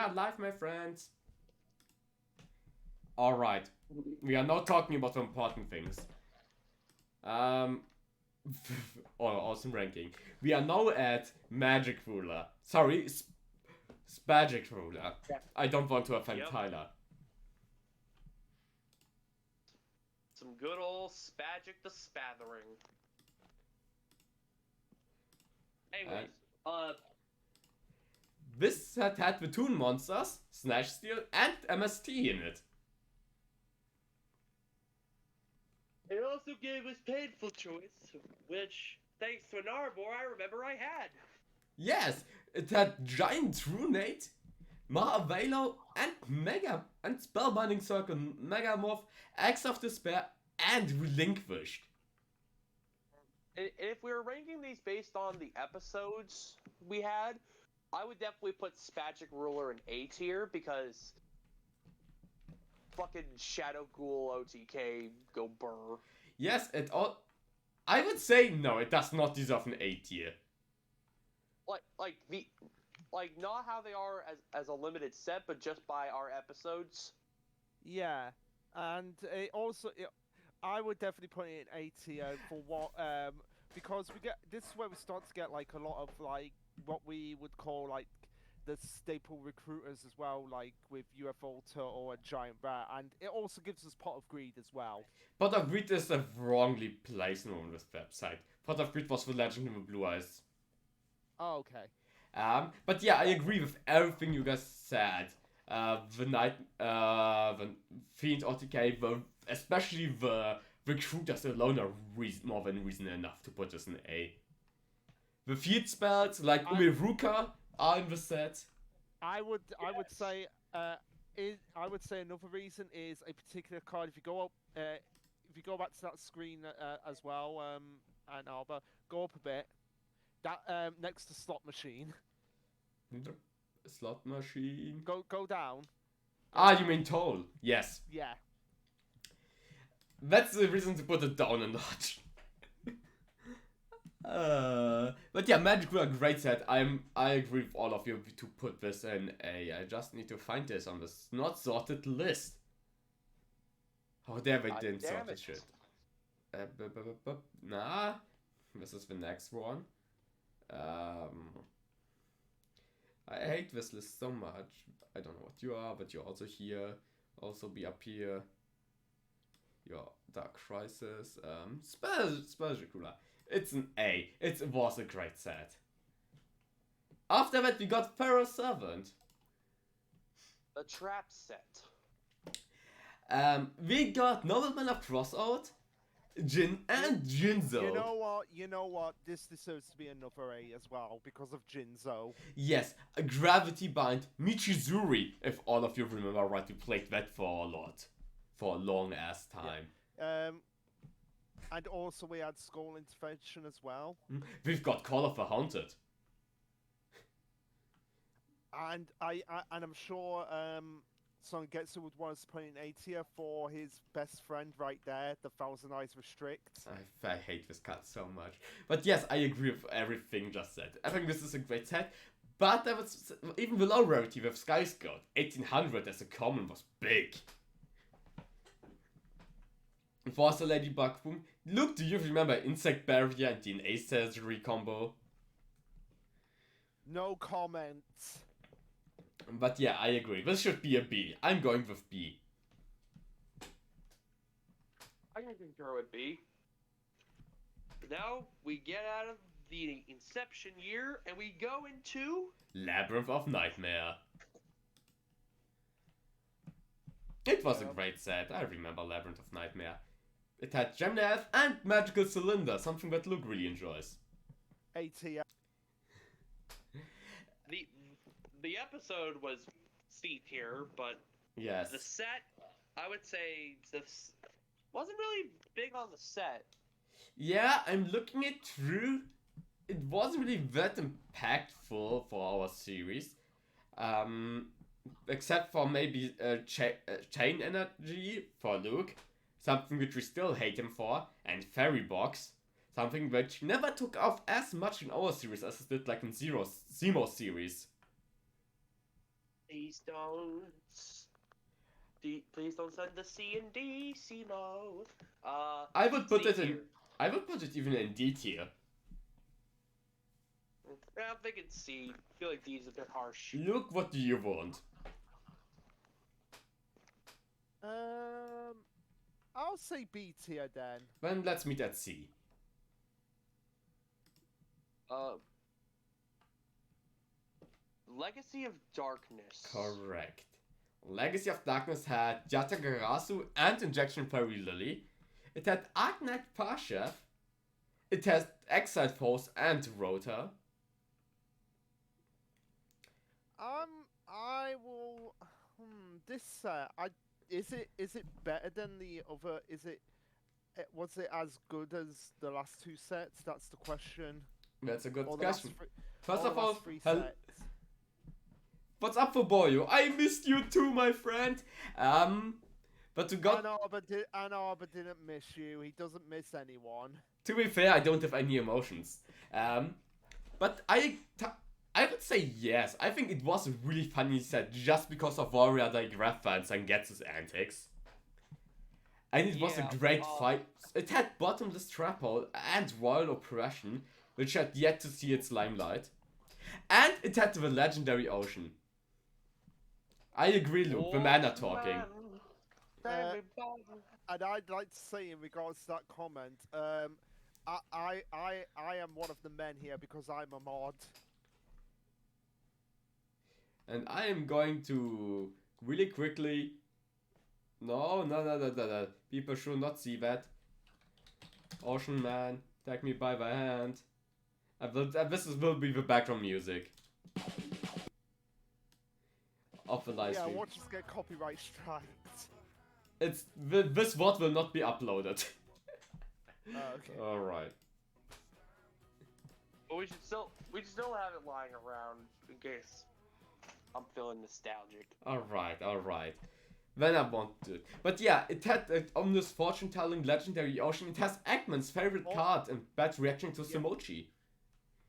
are live, my friends. Alright. We are now talking about important things. Awesome ranking. We are now at Magic Ruler. Sorry, Spagic Ruler. Yeah. I don't want to offend Yep. Tyler. Some good old Spagic the Spathering. Anyways, This set had the Toon Monsters, Snash Steel, and MST in it. it also gave us Painful Choice, which, thanks to an Arbor, I remember I had. Yes, it had Giant Trunate, Mahavelo, and Mega and Spellbinding Circle, Megamorph, Axe of Despair, and Relinquished. If we were ranking these based on the episodes we had, I would definitely put Spagic Ruler in A tier because fucking Shadow Ghoul OTK go burr. Yes, it all. I would say no, it does not deserve an A tier. Like not how they are as a limited set, but just by our episodes. Yeah, and I would definitely put it in A tier for what because this is where we start to get like a lot of like what we would call like the staple recruiters as well, like with UFO or a giant rat, and it also gives us Pot of Greed as well. Pot of Greed is a wrongly placed on this website. Pot of Greed was the Legend of the Blue Eyes. Oh, okay. But yeah, I agree with everything you guys said. The Fiend OTK, especially the recruiters alone are more than reason enough to put this in A. The field spells like Umeruka are in the set. I would say I would say another reason is a particular card. If you go up, if you go back to that screen as well, and Alba, go up a bit. That next to slot machine. Slot machine. Go down. You mean Toll? Yes. Yeah. That's the reason to put it down a notch. But yeah, Magic Ruler, great set. I agree with all of you to put this in A. I just need to find this on this not sorted list. How dare they didn't sort this shit. Nah, this is the next one. I hate this list so much. I don't know what you are, but you're also here. Also be up here. Your Dark Crisis. Spagic Ruler. It's an A. It was a great set. After that, we got Pharaoh Servant. The Trap set. We got Nobleman of Crossout, Jin, and Jinzo. You know what? This deserves to be another A as well because of Jinzo. Yes, a Gravity Bind, Michizuri, if all of you remember right, we played that for a lot. For a long ass time. Yeah. And also we had Skull Intervention as well. We've got Call of the Haunted. And I'm sure Songetsu would want us to put in A tier for his best friend right there, the Thousand Eyes Restrict. I hate this card so much. But yes, I agree with everything just said. I think this is a great set. But there was even below rarity with Sky Scout. 1800 as a common was big. Force Ladybug Boom. Look, do you remember Insect Barrier and DNA Surgery combo? No comments. But yeah, I agree. This should be a B. I'm going with B. I can concur with B. Now we get out of the Inception year and we go into Labyrinth of Nightmare. It was a great set. I remember Labyrinth of Nightmare. It had Gemini Elf and Magical Cylinder, something that Luke really enjoys. A tier. The episode was C tier, but yes, the set, I would say, this wasn't really big on the set. Yeah, I'm looking it through. It wasn't really that impactful for our series. Except for maybe Chain Energy for Luke. Something which we still hate him for. And Fairy Box. Something which never took off as much in our series as it did like in Zemo's series. Please don't. Please don't send the C in DC mode. I would put C it in. tier. I would put it even in D tier. Yeah, I'm thinking C. I feel like D is a bit harsh. Look, what do you want? I'll say B tier then. Then let's meet at C. Legacy of Darkness. Correct. Legacy of Darkness had Yatagarasu and Injection Fairy Lily. It had Arknight Parshev. It has Exiled Force and Rota. I will. This set. Is it better than the other? Was it as good as the last two sets? That's the question. That's a good Or the last question. three- First or of the all, last three sets. what's up for Boyo? I missed you too, my friend. But to Ann Arbor didn't miss you. He doesn't miss anyone. to be fair, I don't have any emotions. But I would say yes. I think it was a really funny set just because of Warrior Digrapha and Sangetsu's antics. And it was a Yeah, great fight. It had Bottomless Trap Hole and Royal Oppression, which had yet to see its limelight. And it had the legendary Ocean. I agree, Luke. The man are talking. And I'd like to say in regards to that comment, I am one of the men here because I'm a mod. And I am going to really quickly. No. People should not see that. Ocean Man, take me by the hand. This will be the background music of the live stream. Yeah, watch us get copyright striked. This VOD will not be uploaded. Okay. All right. But we should still have it lying around in case I'm feeling nostalgic. All right. Then I want to. But yeah, it had Omnis Fortune Telling Legendary Ocean. It has Eggman's favorite card and bad reaction to Simochi.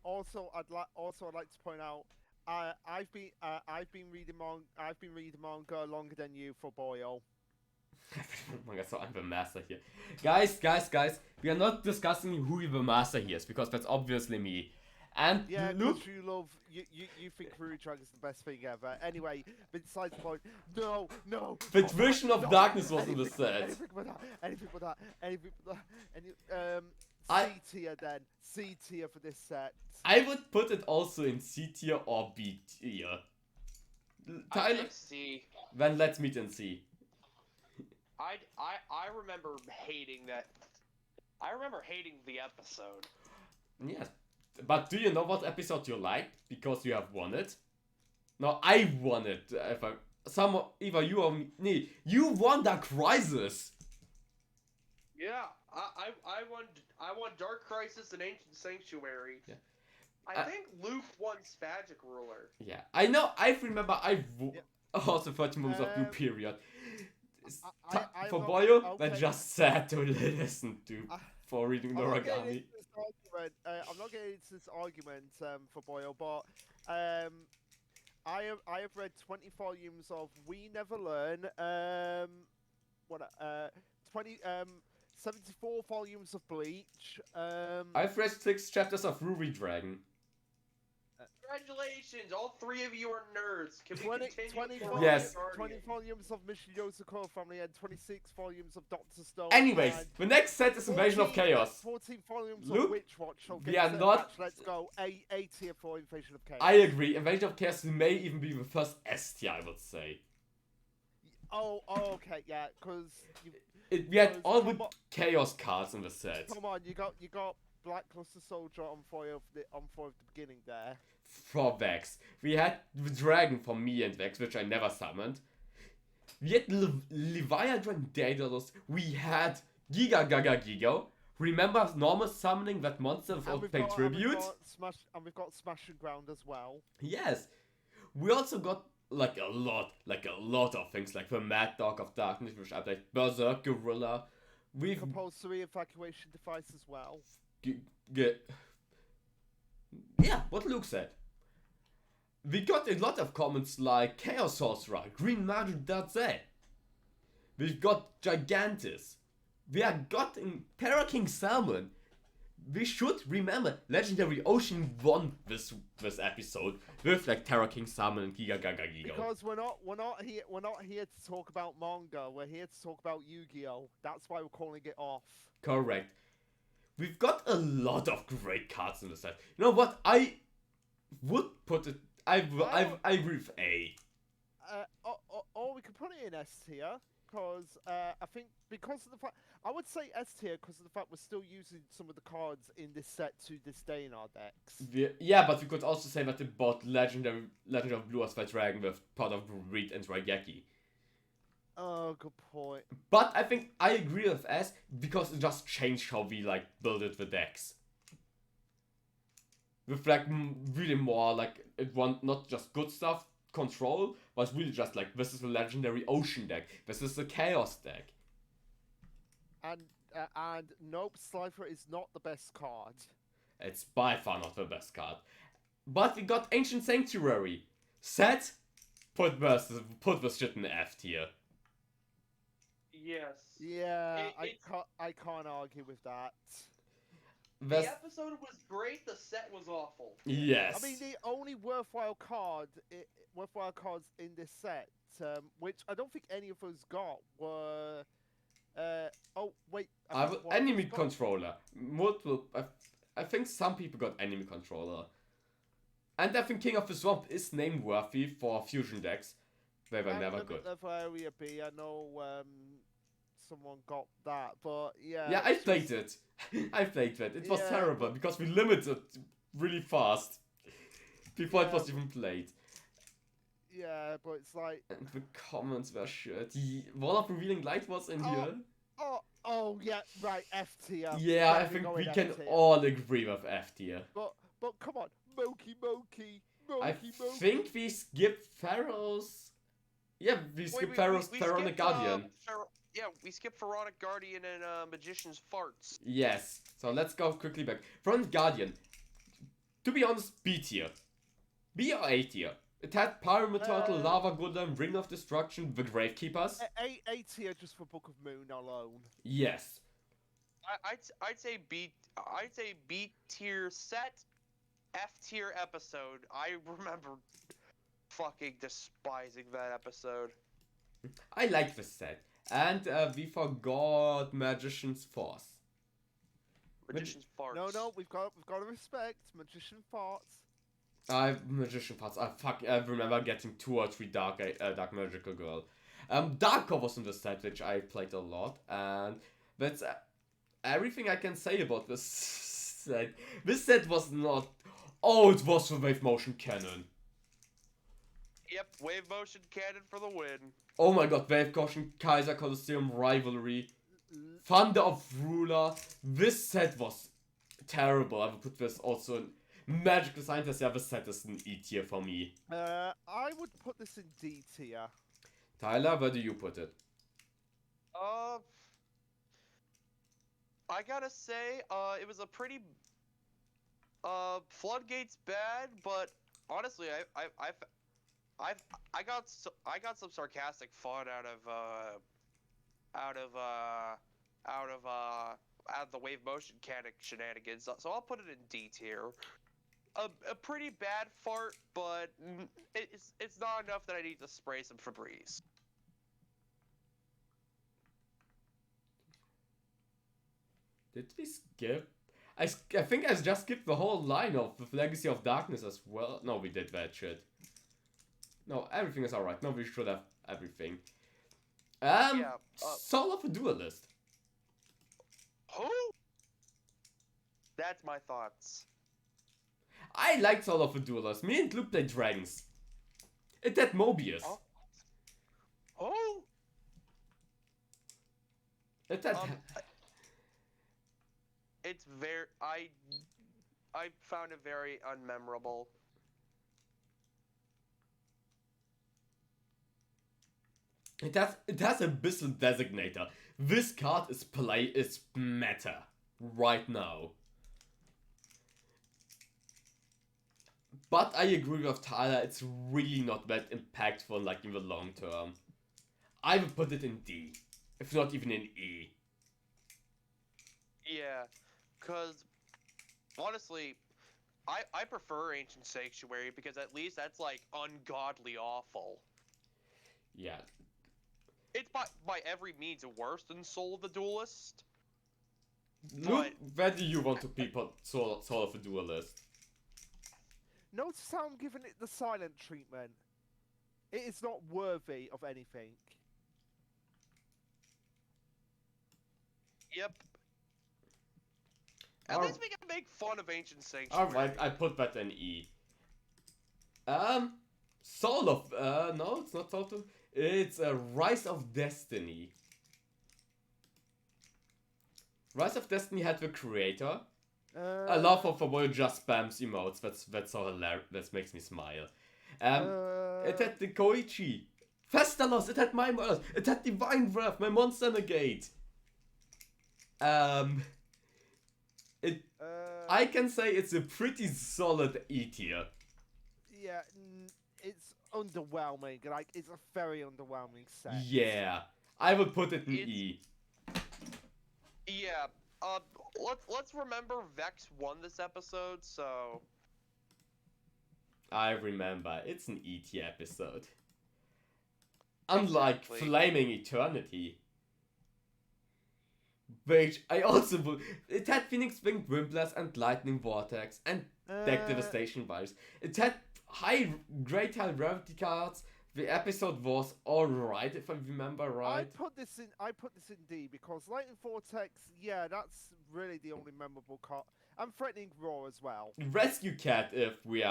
Also, I'd like to point out, I've been reading manga longer than you for Boyo. So I'm the master here. Guys, we are not discussing who the master here is because that's obviously me. And Yeah, look, because you think Rue Drag is the best thing ever. Anyway, besides the point, no. the Vision of Darkness was in the set. Anything but that. C tier then. C tier for this set. I would put it also in C tier or B tier. I Tyler, think C. then let's meet in C. I remember hating that. I remember hating the episode. Yes. But do you know what episode you liked? Because you have won it. No, I won it. Either you or me. You won the Crisis. Yeah, I won Dark Crisis and Ancient Sanctuary. Yeah. I think Luke won Spagic Ruler. Yeah, I know. I remember. Also 30 moves of Blue Period. For Boyo, that's just sad to listen to for reading Noragami. I'm not getting into this argument for Boyle, but I have read 20 volumes of We Never Learn. 74 volumes of Bleach. I've read 6 chapters of Ruby Dragon. Congratulations, all three of you are nerds. Can we 20 continue? volumes, Yes. 20 volumes of Mission Yosako Family and 26 volumes of Doctor Stone. Anyways, and the next set is Invasion of Chaos. 14 volumes Luke, of Witch Watch. So we are not. Let's go. A tier for Invasion of Chaos. I agree. Invasion of Chaos may even be the first S tier, I would say. Oh, okay, yeah, because We had all the Chaos cards in the set. come on, you got Black Cluster Soldier on foil of the beginning there. For Vex. We had the Dragon for me and Vex, which I never summoned. We had Leviathan Daedalus. We had Giga. Remember normal summoning that monster without paying tribute? We've got Smash and Ground as well. Yes. We also got like a lot of things, like the Mad Dog of Darkness, which I played Berserk Gorilla. We've Compulsory evacuation device as well. yeah, what Luke said. we got a lot of comments like Chaos Sorcerer, Green Magic, that's it. We've got Gigantus. We are getting Terra King Salmon. We should remember Legendary Ocean won this episode with like Terra King Salmon and Giga Gaga Giga. Because we're not here to talk about manga. We're here to talk about Yu-Gi-Oh. That's why we're calling it off. Correct. We've got a lot of great cards in the set. You know what? I would put it. I agree with A. Or we could put it in S tier. Because I think because of the fact I would say S tier because of the fact we're still using some of the cards in this set to this day in our decks. Yeah, but we could also say that they bought Legend of Blue Eyes Dragon with part of Reed and Raigeki. Oh, good point. But I think I agree with S because it just changed how we like build the decks. With like really more like it want not just good stuff. Control was really just like this is a legendary ocean deck. This is a chaos deck. And nope, Slifer is not the best card. It's by far not the best card. But we got Ancient Sanctuary. Set, put this shit in F tier. Yes. Yeah, I can't argue with that. The episode was great. The set was awful. Yes. I mean, the only worthwhile cards in this set, which I don't think any of us got, were. Oh wait. I have enemy controller. Multiple. I think some people got enemy controller. And I think King of the Swamp is name worthy for fusion decks. They were never good. For Area B, I know someone got that, but yeah. Yeah, I played it. I played it. It was terrible because we limited really fast before it was even played. Yeah, but it's like. And the comments were shit. The Wall of Revealing Light was in here. Oh yeah, right. F tier. Yeah, I think we can all agree with F tier. But come on, Moki. I think we skipped Pharaoh's. Yeah, we skipped Pharaoh's Pharaonic Guardian. Yeah, we skipped Pharaonic Guardian and Magician's Farts. Yes, so let's go quickly back. Pharaonic Guardian, to be honest, B tier. B or A tier. It had Pyramid Turtle, Lava Golem, Ring of Destruction, the Gravekeepers. A tier just for Book of Moon alone. Yes. I'd say B. I'd say B tier set, F tier episode. I remember fucking despising that episode. I like this set. And we forgot Magician's Force. Magician's Farts. No, we've got to respect Magician Farts. Magician Farts. I remember getting 2 or 3 Dark Magical Girl. Darko was in the set, which I played a lot, and that's everything I can say about this set. This set was not. Oh, it was the Wave Motion Cannon. Yep, Wave Motion Cannon for the win. Oh my god, Wave Motion, Kaiser Colosseum, Rivalry, Thunder of Ruler. This set was terrible. I would put this also in Magical Scientist. Yeah, this set is an E tier for me. I would put this in D tier. Tyler, where do you put it? I gotta say, it was a pretty, Floodgate's bad, but honestly, I got some sarcastic fun out of the Wave Motion Cannon shenanigans, so I'll put it in D tier. A pretty bad fart, but it's not enough that I need to spray some Febreze. Did we skip? I think I just skipped the whole line of the Legacy of Darkness as well. No, we did that shit. No, everything is alright. No, we should have everything. Soul of a Duelist. Who? That's my thoughts. I liked Soul of a Duelist. Me and Luke played dragons. It had Mobius. Oh? It had... It's very... I found it very unmemorable. It has Abyssal Designator. This card is meta right now. But I agree with Tyler, it's really not that impactful, like, in the long term. I would put it in D, if not even in E. Yeah, because honestly, I prefer Ancient Sanctuary because at least that's like ungodly awful. Yeah. It's by every means worse than Soul of the Duelist. Luke, where do you want to be Soul of a Duelist? Notice how I'm giving it the silent treatment. It is not worthy of anything. Yep. At least we can make fun of Ancient Sanctuary. Alright, I put that in E. Soul of, no, it's not Soul of, it's Rise of Destiny. Rise of Destiny had the creator. I love how Faboyo just spams emotes, that's so hilarious, that makes me smile. It had the Koichi. Festalos, it had my Murders, it had Divine Wrath, my Monster Negate. I can say it's a pretty solid E tier. Yeah, it's underwhelming. Like, it's a very underwhelming set. Yeah, I would put it in E. Yeah, let's remember Vex won this episode, so... I remember, it's an E tier episode. Unlike Exactly. Flaming Eternity. Which I also it had Phoenix Wing Wimblers and Lightning Vortex and Deck Devastation Virus. It had great high rarity cards. The episode was alright if I remember right. I put this in D because Lightning Vortex, yeah, that's really the only memorable card. I'm threatening Raw as well. Rescue Cat if we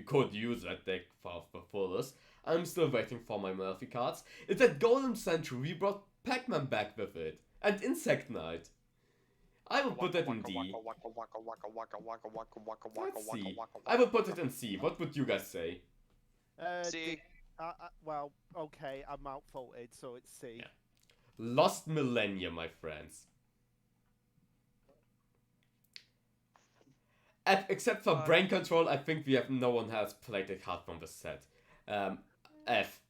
could use that deck for the fullest. I'm still waiting for my Murphy cards. It had Golden Century, we brought Pac-Man back with it. And Insect Knight. I would put that in D. Let's see. I would put it in C. What would you guys say? C. Well, okay, I'm outvoted, so it's C. Yeah. Lost Millennium, my friends. Except for Brain Control, I think no one has played a card from the set. F.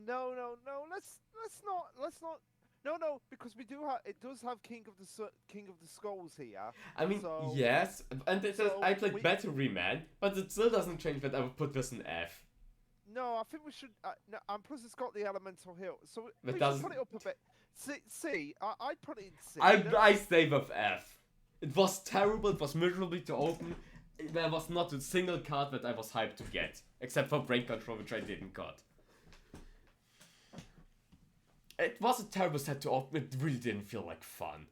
No, let's not. No, because it does have King of the Skulls here. I mean, so, yes, and it says so I played Battery Man, but it still doesn't change that I would put this in F. No, I think we should. No, and plus it's got the Elemental Hill, so we should doesn't- put it up a bit. C. I'd put it in C. I stay with F. It was terrible, it was miserable to open. There was not a single card that I was hyped to get, except for Brain Control, which I didn't got. It was a terrible set to open, it really didn't feel like fun.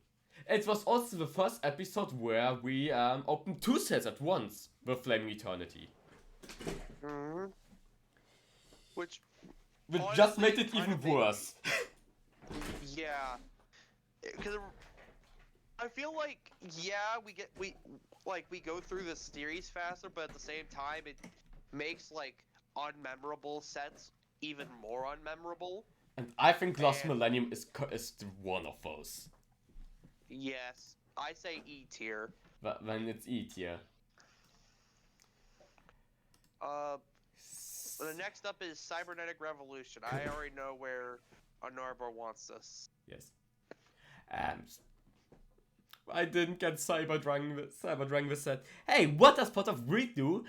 It was also the first episode where we opened 2 sets at once with Flaming Eternity. Mm-hmm. Which just made honestly it kind even of worse. Yeah, because I feel like we go through the series faster, but at the same time it makes like unmemorable sets even more unmemorable. And I think Lost Millennium is one of those. Yes, I say E tier. When it's E tier. The next up is Cybernetic Revolution. I already know where Anarbor wants this. Yes. I didn't get Cyber this set. Hey, what does Pot of Greed do?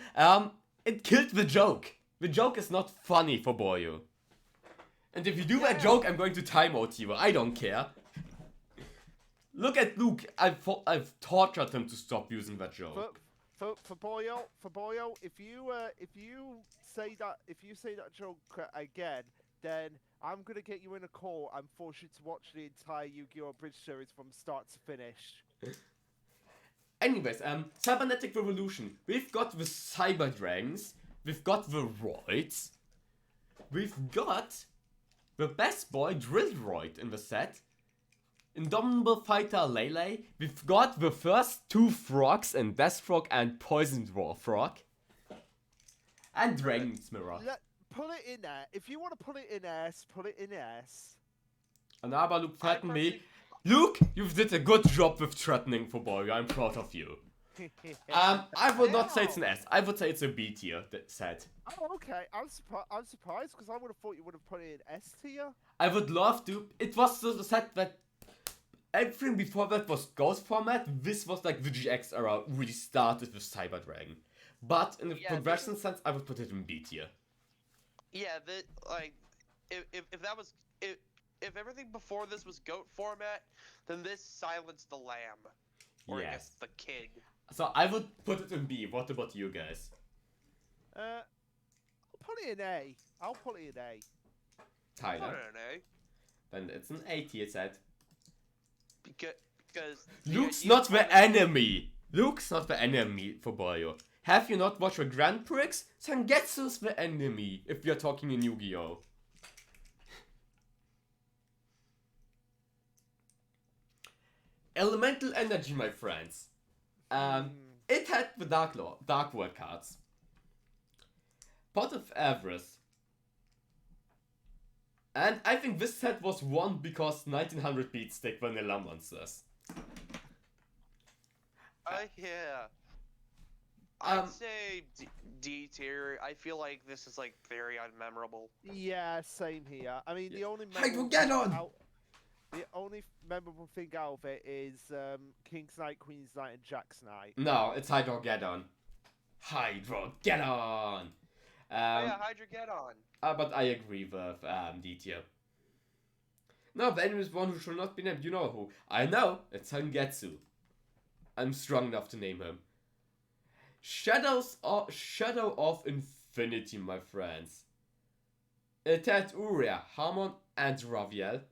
It killed the joke. The joke is not funny for Boyo. And if you do that joke, I'm going to timeout you. I don't care. Look at Luke. I've tortured him to stop using that joke. For Boyo, if you say that joke again, then I'm gonna get you in a call and force you to watch the entire Yu-Gi-Oh! Bridge series from start to finish. Anyways, Cybernetic Revolution. We've got the Cyber Dragons. We've got the Roids. We've got the best boy Drillroid in the set. Indomitable Fighter Lele. We've got the first 2 frogs in Death Frog and Poison Frog. And Dragon's Mirror. Put it in there. If you want to put it in S, put it in S. And Luke threatened me. Luke, you did a good job with threatening for Boyo. I'm proud of you. I would not say it's an S. I would say it's a B tier set. Oh, okay. I'm surprised because I would have thought you would have put it in S tier. I would love to. It was the set that everything before that was Ghost format. This was like the GX era really started with Cyber Dragon. But in the progression sense, I would put it in B tier. Yeah, if that was if everything before this was goat format, then this silenced the lamb, or I guess the kid. So I would put it in B. What about you guys? I'll put it in A. I'll put it in A. Tyler? Put it in A. Then it's an A tier set. Because Luke's not the enemy. Luke's not the enemy for Boyo. Have you not watched the Grand Prix? Sangetsu's the enemy, if you're talking in Yu-Gi-Oh! Elemental Energy, my friends. It had the Dark World cards. Pot of Avarice. And I think this set was won because 1900 beats take vanilla monsters. Yeah. I'd say D tier. I feel like this is like very unmemorable. Yeah, same here. I mean, the only memorable thing out of it is King's Knight, Queen's Knight, and Jack's Knight. No, it's Hydrogeddon. Hydrogeddon! Yeah, Hydrogeddon. But I agree with D tier. No, the enemy is one who should not be named. You know who? I know, it's Sangetsu. I'm strong enough to name him. Shadow of Infinity, my friends. It had Uria, Harmon, and Raviel.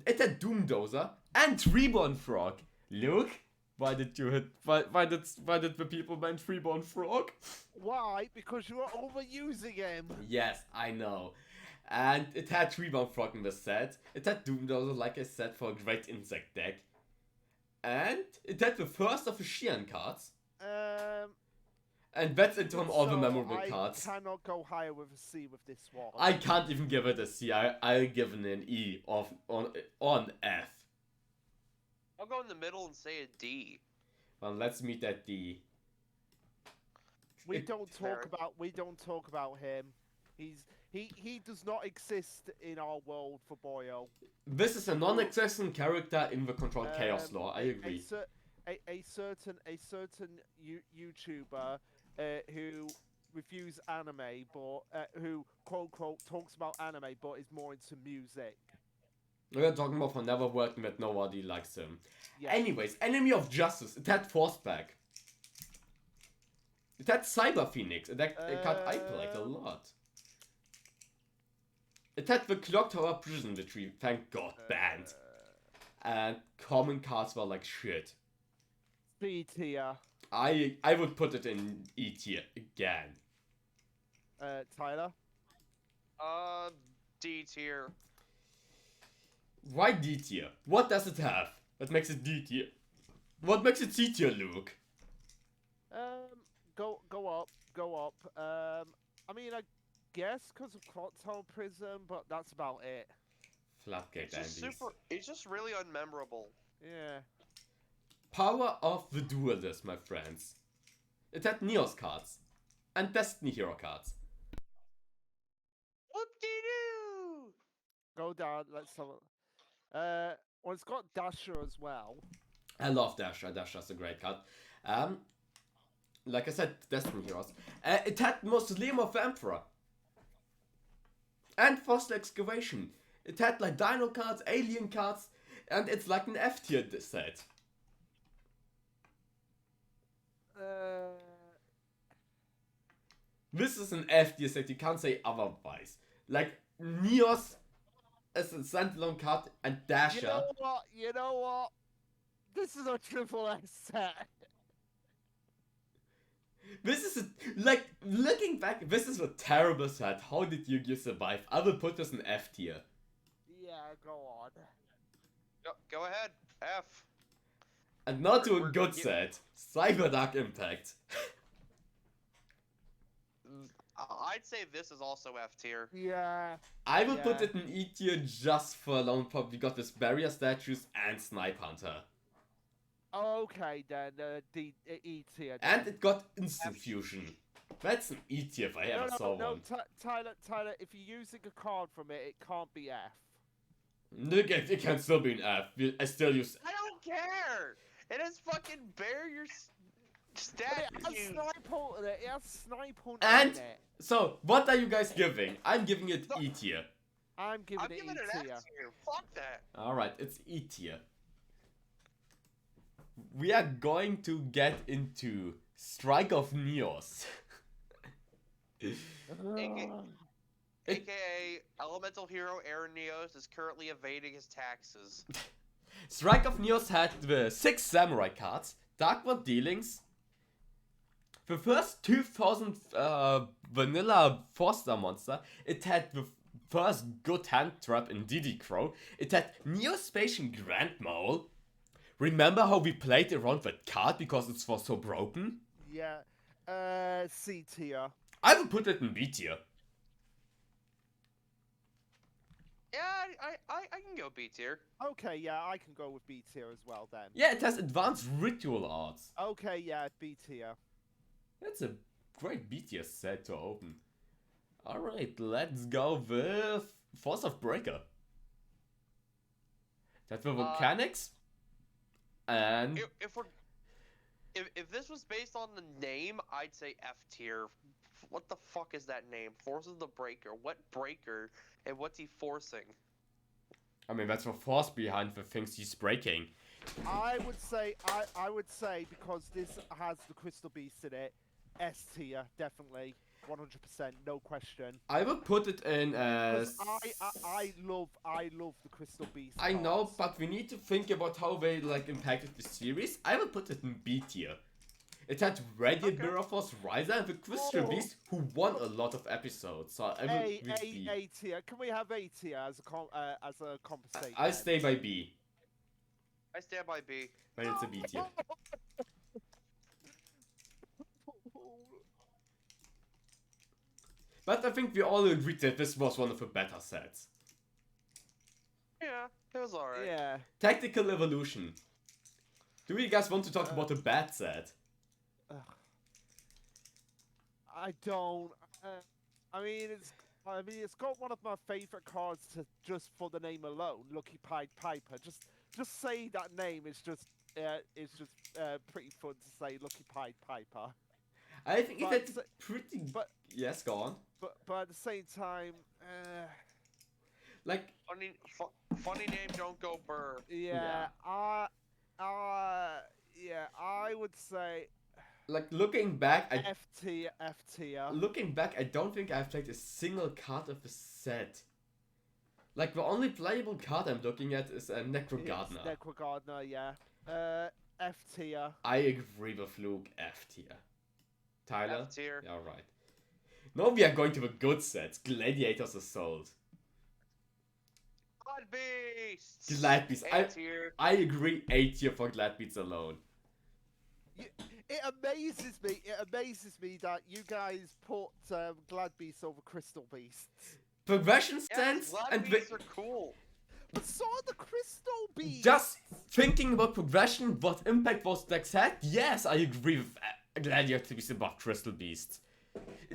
It had Doomdozer and Reborn Frog. Luke, why did you hit? Why did the people ban Reborn Frog? Why? Because you were overusing him. Yes, I know. And it had Reborn Frog in the set. It had Doomdozer, like I said, for a great insect deck. And it had the first of the Shian cards. And that's in terms of all the memorable cards. I cannot go higher with a C with this one. I can't even give it a C. I'll give it an E on F. I'll go in the middle and say a D. Well, let's meet that D. We don't talk about him. He does not exist in our world for Boyo. This is a non-existent character in the Controlled Chaos lore. I agree. A certain YouTuber who reviews anime, but who quote unquote talks about anime, but is more into music. We're talking about for never working that nobody likes him. Yeah. Anyways, Enemy of Justice. It had Forceback. It had Cyber Phoenix. A card I played a lot. It had the Clock Tower Prison, which we, thank God, banned. And common cards were like shit. B tier. I would put it in E tier again. Tyler? D tier. Why D tier? What does it have that makes it D tier? What makes it C tier, Luke? Go up. I mean, I guess because of Clock Tower Prism, but that's about it. Floodgate Andes. It's just really unmemorable. Yeah. Power of the Duelist, my friends. It had Neos cards. And Destiny Hero cards. Whoop-de-doo! Go down, let's have a... well, it's got Dasher as well. I love Dasher. Dasher's a great card. Like I said, Destiny Heroes. It had Mausoleum of the Emperor. And Fossil Excavation. It had like Dino cards, Alien cards, and it's like an F tier set. This is an F tier set, you can't say otherwise. Like, Neos as a standalone card and Dasher. You know what? This is a triple S set. This is like, looking back, this is a terrible set. How did Yu-Gi-Oh! Survive? I will put this in F tier. Yeah, go on. Go ahead, F. And not to a good set, Cyber Dark Impact. I'd say this is also F tier. Yeah. I would put it in E tier just for alone, we got this barrier statues and Snipe Hunter. Okay, then E tier. And then. it got instant fusion. That's an E tier if I ever saw No, one. Tyler. If you're using a card from it, it can't be F. Look, it can still be an F. I still use. I don't care. It has fucking barrier But stat. it has sniper in it. It has sniper in And it. so, what are you guys giving? I'm giving it E tier. I'm giving I'm it giving E it an F tier. tier. Fuck that. Alright, it's E tier. We are going to get into Strike of Neos. AKA Elemental Hero Aaron Neos is currently evading his taxes. Strike of Neos had the 6 samurai cards, Dark World dealings. The first 2000 vanilla 4-star monster, it had the first good hand trap in DD Crow. It had Neospatian Grand Mole. Remember how we played around that card because it was so broken? Yeah. C tier. I would put it in B tier. Yeah, I can go B tier. Okay, yeah, I can go with B tier as well then. Yeah, it has advanced ritual arts. Okay, yeah, B tier. That's a great B tier set to open. Alright, let's go with Force of Breaker. That's the volcanics. And If this was based on the name, I'd say F tier. What the fuck is that name? Forces the Breaker. What breaker? And what's he forcing? I mean, that's the force behind the things he's breaking. I would say because this has the Crystal Beast in it, S tier, definitely. 100%, no question. I would put it in as... I love the Crystal Beast. I know, but we need to think about how they like impacted the series. I would put it in B tier. It had Radiant Mirror Force Riser and the Crystal Beast, who won a lot of episodes. So I would with B. A tier. Can we have A tier as a compensation? I stay by B. I stand by B. But it's a B tier. But I think we all agreed that this was one of the better sets. Yeah, it was alright. Yeah. Tactical Evolution. Do you guys want to talk about a bad set? I don't. I mean, it's got one of my favorite cards to just for the name alone, Lucky Pied Piper. Just say that name is just pretty fun to say, Lucky Pied Piper. I think But it's pretty. Yes, go on. But at the same time, Like, Funny name, don't go burr. yeah, I would say like looking back, F tier. Looking back, I don't think I've played a single card of the set. Like the only playable card I'm looking at is a Necro Gardener. Necro Gardener, yeah. F tier. I agree with Luke. F tier. Tyler. F tier. Yeah, right. Now we are going to the good sets. Gladiator's Assault. Glad Beasts. Glad Beasts. A tier. I agree. A tier for Glad Beasts alone. It amazes me that you guys put Glad Beasts over Crystal Beasts. Progression Yeah, stance Glad and Beasts are cool. But so are the Crystal Beasts. just thinking about progression, what impact was that set? Yes, I agree with Gladiator Beast above Crystal Beast.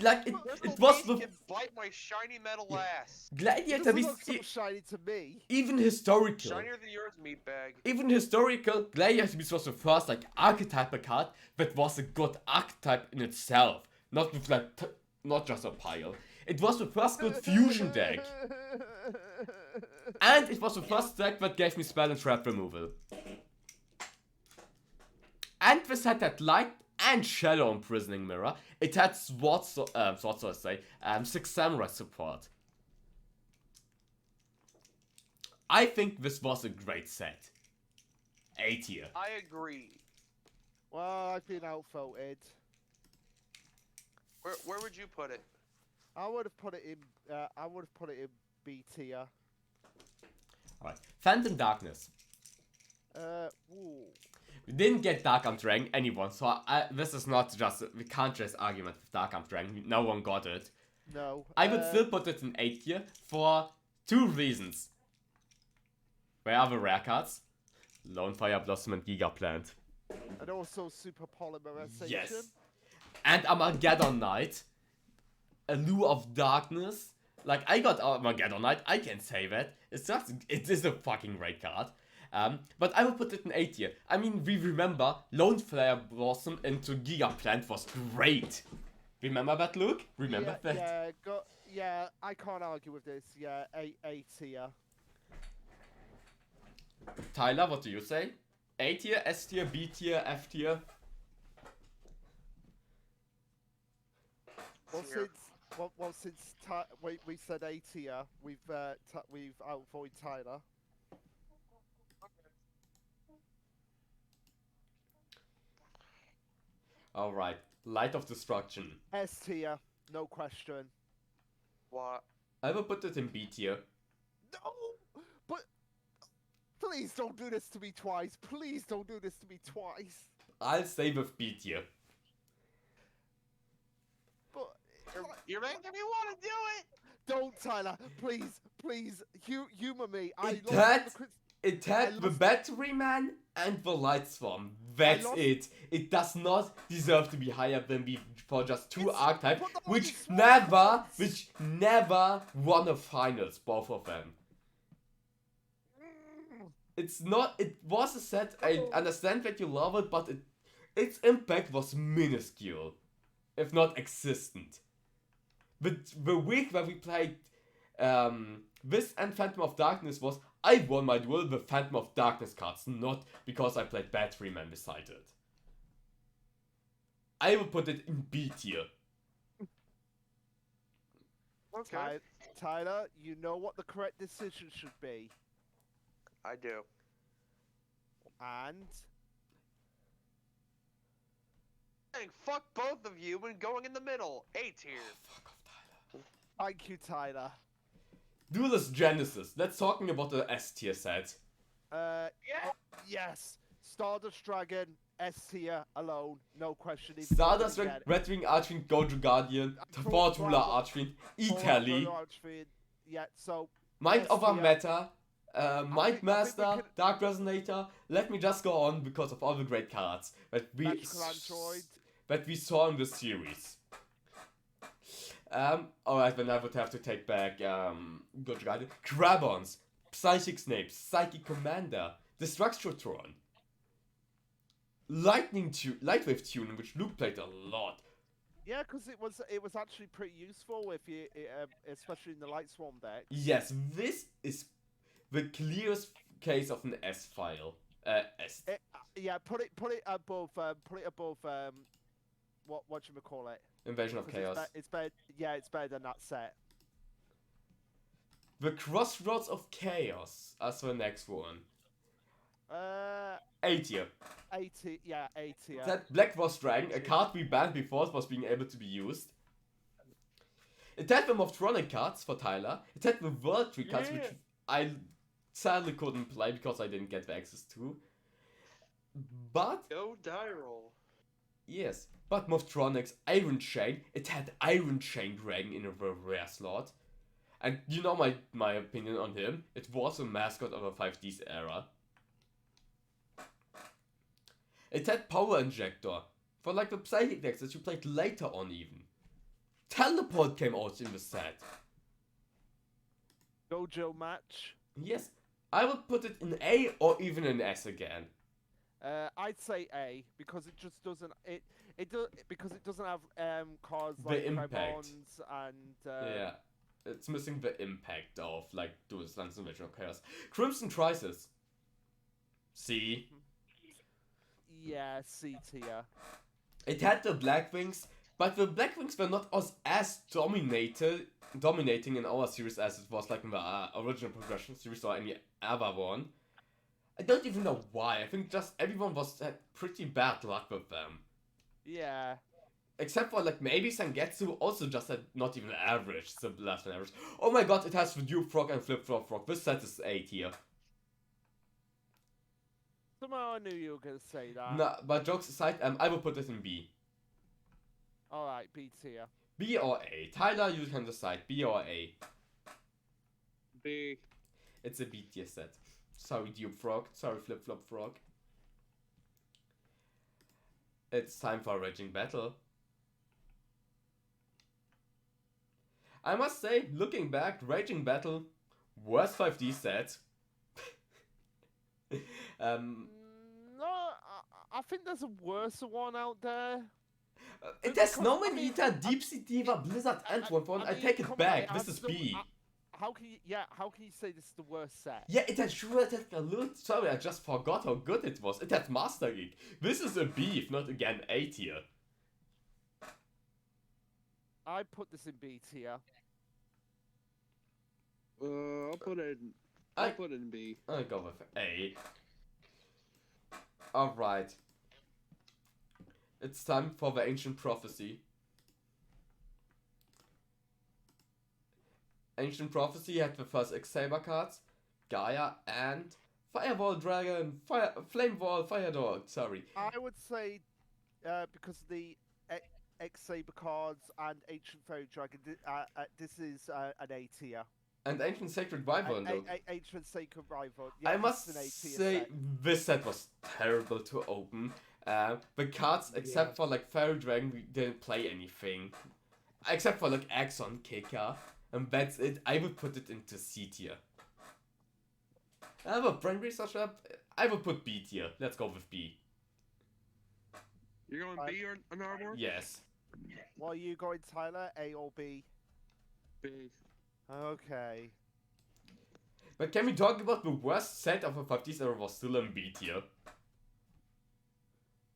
Like it was Beast the can bite my shiny metal ass. It Gladiator doesn't Beast. look so shiny to me. Even historical. Shinier than yours, meatbag. Even historical, Gladiator Beast was the first like archetype card that was a good archetype in itself, not with like not just a pile. It was the first good fusion deck, and it was the first deck that gave me spell and trap removal. And this had that light and shadow imprisoning mirror. It had Six Samurai support. I think this was a great set. A tier. I agree. Well, I've been outvoted. Where would you put it? I would have put it in. B tier. Alright. Phantom Darkness. Ooh. We didn't get Dark Arm Dragon, anyone, so this is not just. We can't just argument with Dark Arm Dragon. No one got it. No. I would still put it in A tier for 2 reasons. Where are the rare cards? Lone Fire Blossom and Giga Plant. And also super polymerization. Yes. And Armageddon Knight. A Lure of Darkness. Like, I got Armageddon Knight, I can say that. It is a fucking great card. But I will put it in A tier. I mean, we remember Lone Flare Blossom into Giga Plant was great. Remember that, Luke? Remember that? Yeah, I can't argue with this. Yeah, A tier. Tyler, what do you say? A tier, S tier, B tier, F tier? Since we said A tier, we've outvoted Tyler. Alright, Light of Destruction. S tier, no question. What? I will put it in B tier. No, but please don't do this to me twice. Please don't do this to me twice. I'll stay with B tier. But You're making me want to do it. don't, Tyler. Please, humor me. It had the Batteryman and the Light Swarm. That's it. It does not deserve to be higher than me for just two archetypes, which never won a finals, both of them. It's not. It was a set. I understand that you love it, but its impact was minuscule, if not existent. But the week where we played this and Phantom of Darkness was I won my duel with Phantom of Darkness cards, not because I played Batteryman beside it. I will put it in B tier. Okay. Tyler, you know what the correct decision should be. I do. And Fuck both of you and going in the middle. A tier. Fuck off, Tyler. thank you, Tyler. Duelist Genesis. Let's talking about the S tier set. Yeah. Yes, Stardust Dragon, S tier alone, no question. even Stardust again. Red Wing Archfiend, Gojo Guardian, Fortula Archfiend, Italy, Yeah, so Mind S over tier. Matter, Mind I think we Master, can- Dark Resonator. Let me just go on because of all the great cards Magical Android. that we saw in the series. Alright, then I would have to take back Gojo Guardian, Crabons, Psychic Snape, Psychic Commander, Destructotron, Lightwave Tune, which Luke played a lot. Yeah, because it was actually pretty useful if you, especially in the Light Swarm deck. Yes, this is the clearest case of an S file. S. Yeah, put it above what you call it? Invasion of Chaos. It's better. Yeah, it's better than that set. The Crossroads of Chaos as the next one. A tier. 80, yeah, 80. That Black Force Dragon, a card we banned before it was being able to be used. It had the Mothtronic cards for Tyler. It had the World Tree cards, which I sadly couldn't play because I didn't get the access to. But Go die roll. yes, but Mothtronic's Iron Chain, it had Iron Chain Dragon in a rare slot. And you know my opinion on him, it was a mascot of a 5D's era. It had Power Injector, for like the Psychic decks that you played later on even. Teleport came out in the set. Gojo match. Yes, I would put it in A or even in S again. I'd say A because it just doesn't because it doesn't have cards The like impact. Cremons and Yeah, it's missing the impact of like Duelist Lands Invasion of Chaos. Crimson Crisis. C. yeah, C tier. It had the Blackwings, but the Blackwings were not as dominating in our series as it was like in the original Progression series or any other one. I don't even know why. I think just everyone had pretty bad luck with them. Yeah. Except for like maybe Sangetsu also just had not even average, so less than average. Oh my god, it has the Duke Frog and Flip Flop Frog. This set is A tier. Somehow I knew you were gonna say that. No, but jokes aside, I will put it in B. Alright, B tier. B or A. Tyler, you can decide. B or A. B. It's a B tier set. Sorry, Duke Frog. Sorry, Flip Flop Frog. It's time for a raging battle. I must say, looking back, raging battle, worst 5D set. No, I think there's a worse one out there. It has Because, no I many mean, Eater, Deep Sea Diva, Blizzard, and one. I mean, take it come on, back. it This has is the- B. How can you? Yeah, how can you say this is the worst set? Yeah, it has sure it has a little. Sorry, I just forgot how good it was. It has Master Geek. This is a B, if not again A tier. I put this in B tier. I'll put it in. I'll put it in B. I'll go with A. Alright. It's time for the Ancient Prophecy. Ancient Prophecy had the first X-Saber cards, Gaia, and Fireball Dragon, Flame Wall, Fire Dog, sorry. I would say because of the X-Saber cards and Ancient Fairy Dragon, this is an A tier. And Ancient Sacred Wyvern, though. Ancient Sacred Wyvern. Yeah, I this must is an A tier say, set. this set was terrible to open. The cards, except for like Fairy Dragon, we didn't play anything. Except for like Axon Kicker. And that's it. I would put it into C tier. I have a brain research up. I would put B tier. Let's go with B. You're going B or an Arbor? Yes. What are you going, Tyler? A or B? B. Okay. But can we talk about the worst set of a 5Ds ever was still in B tier?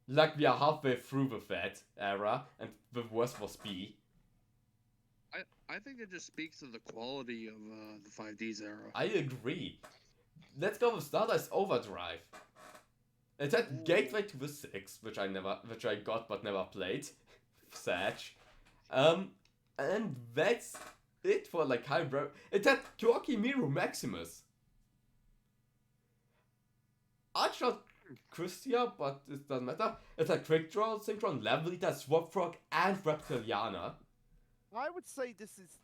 Like we are halfway through with that era, and the worst was B. I think it just speaks to the quality of the 5Ds era. I agree. Let's go with Stardust Overdrive. It had Gateway to the 6, which I got but never played. Sad. And that's it for like highbrow. It had Kyoki Miru Maximus. Archer Christia, but it doesn't matter. It had Quick Draw, Synchron, Level Eater, Swap Frog, and Reptiliana. I would say this is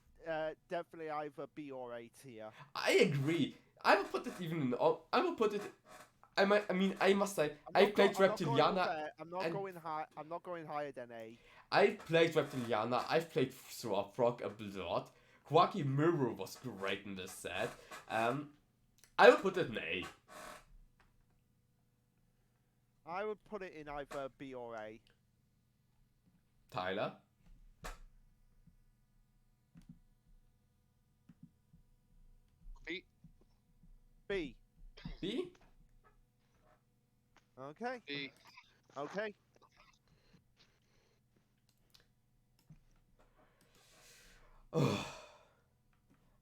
definitely either B or A tier. I agree. I will put it even in. I will put it. I must say, I played Reptiliana. I'm not going high. I'm not going higher than A. I played Reptiliana. I've played Swap Frog a lot. Quacky Mirror was great in this set. I will put it in A. I would put it in either B or A. Tyler. B. B. B. Okay. B. Okay.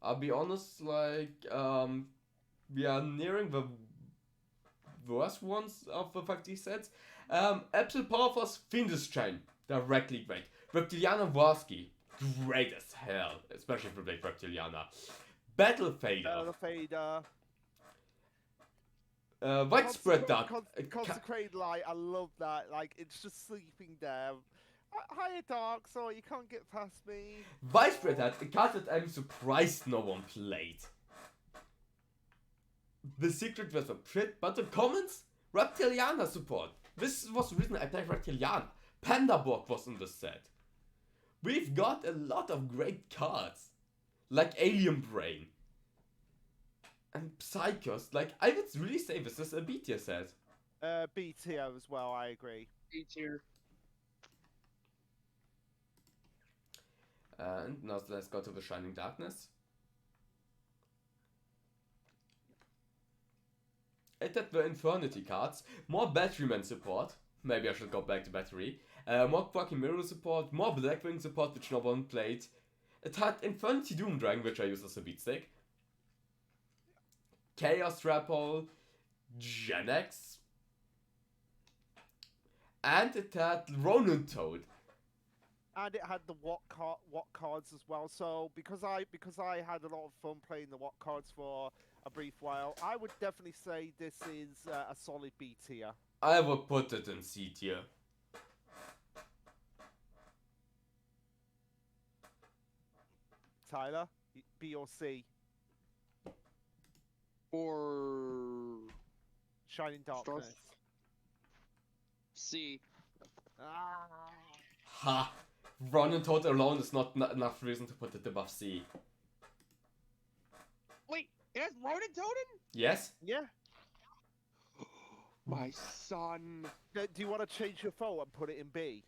I'll be honest, like, we are nearing the worst ones of the 5D sets. Absolute Power Force Fiendish Chain, directly great. Reptiliana Warsky, great as hell, especially if we played Reptiliana. Battle Fader. The fader. Widespread Dark. Consecrated Light. I love that. Like, it's just sleeping there. Hiya, Dark. Sorry, you can't get past me. Widespread had a card that I'm surprised no one played. The secret was a crit, but the commons? Reptiliana support. This was the reason I played Reptiliana. Pandaborg was in the set. We've got a lot of great cards. Like Alien Brain. And Psychos. Like, I would really say this is a B tier set. B tier as well, I agree. B tier. And now let's go to the Shining Darkness. It had the Infernity cards, more Batteryman support, maybe I should go back to Battery, more Quacky Mirror support, more Blackwing support which no one played. It had Infernity Doom Dragon which I use as a beatstick, Chaos Trap Hole, Gen X, and it had Ronin Toad. And it had the what cards as well. So because I had a lot of fun playing the what cards for a brief while, I would definitely say this is a solid B tier. I would put it in C tier. Tyler, B or C? Or Shining Darkness. C. Ah. Ha! Run and Toad alone is not enough reason to put it above C. Wait, it has Ronan Toden? Yes? Yeah. My son. Do you want to change your vote and put it in B?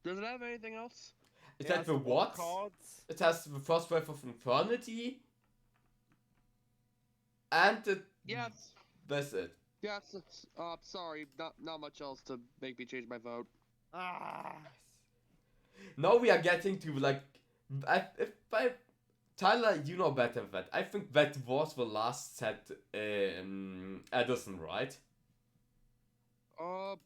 Does it have anything else? It has has the the war what? cards. It has the first wave of Infernity. And Yes. that's it. Yes. Sorry, not much else to make me change my vote. Ah. Now we are getting to like, Tyler, you know better than that. I think that was the last set Edison, right? Hold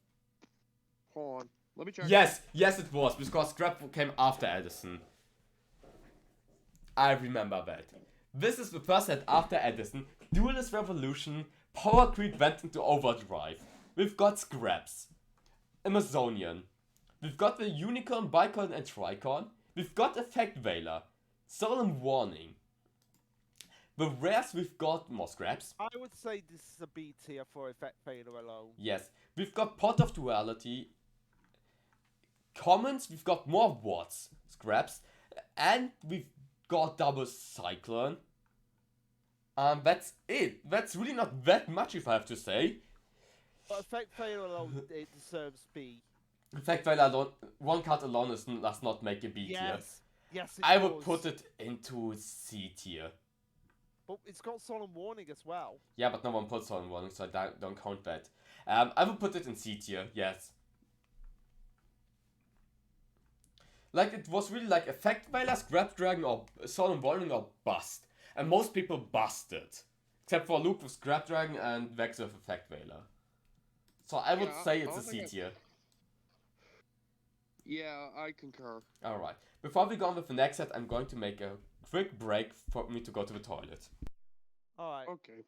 on. Let me check. Yes, it was, because Scrap came after Edison. I remember that. This is the first set after Edison. Duelist Revolution, Power Creep went into overdrive. We've got Scraps, Amazonian. We've got the Unicorn, Bicorn and Tricorn. We've got Effect Veiler, Solemn Warning. The rares we've got more Scraps. I would say this is a B tier for Effect Failure alone. Yes, we've got Pot of Duality. Commons, we've got more Wards, Scraps. And we've got Double Cyclone. That's it. That's really not that much, if I have to say. But Effect Failure alone, it deserves B. Effect Veiler alone, one card alone does not make a B tier. Yes. Yes, it I does. would put it into C tier. But it's got Solemn Warning as well. Yeah, but no one puts on one, so I don't count that. I would put it in C tier, yes. Like, it was really like Effect Veiler, Scrap Dragon, or Solemn Warning, or Bust. And most people busted. Except for Luke with Scrap Dragon and Vex with Effect Veiler. So I would Yeah, say I it's a don't C think tier. Yeah, I concur. Alright. Before we go on with the next set, I'm going to make a quick break for me to go to the toilet. Alright. Okay.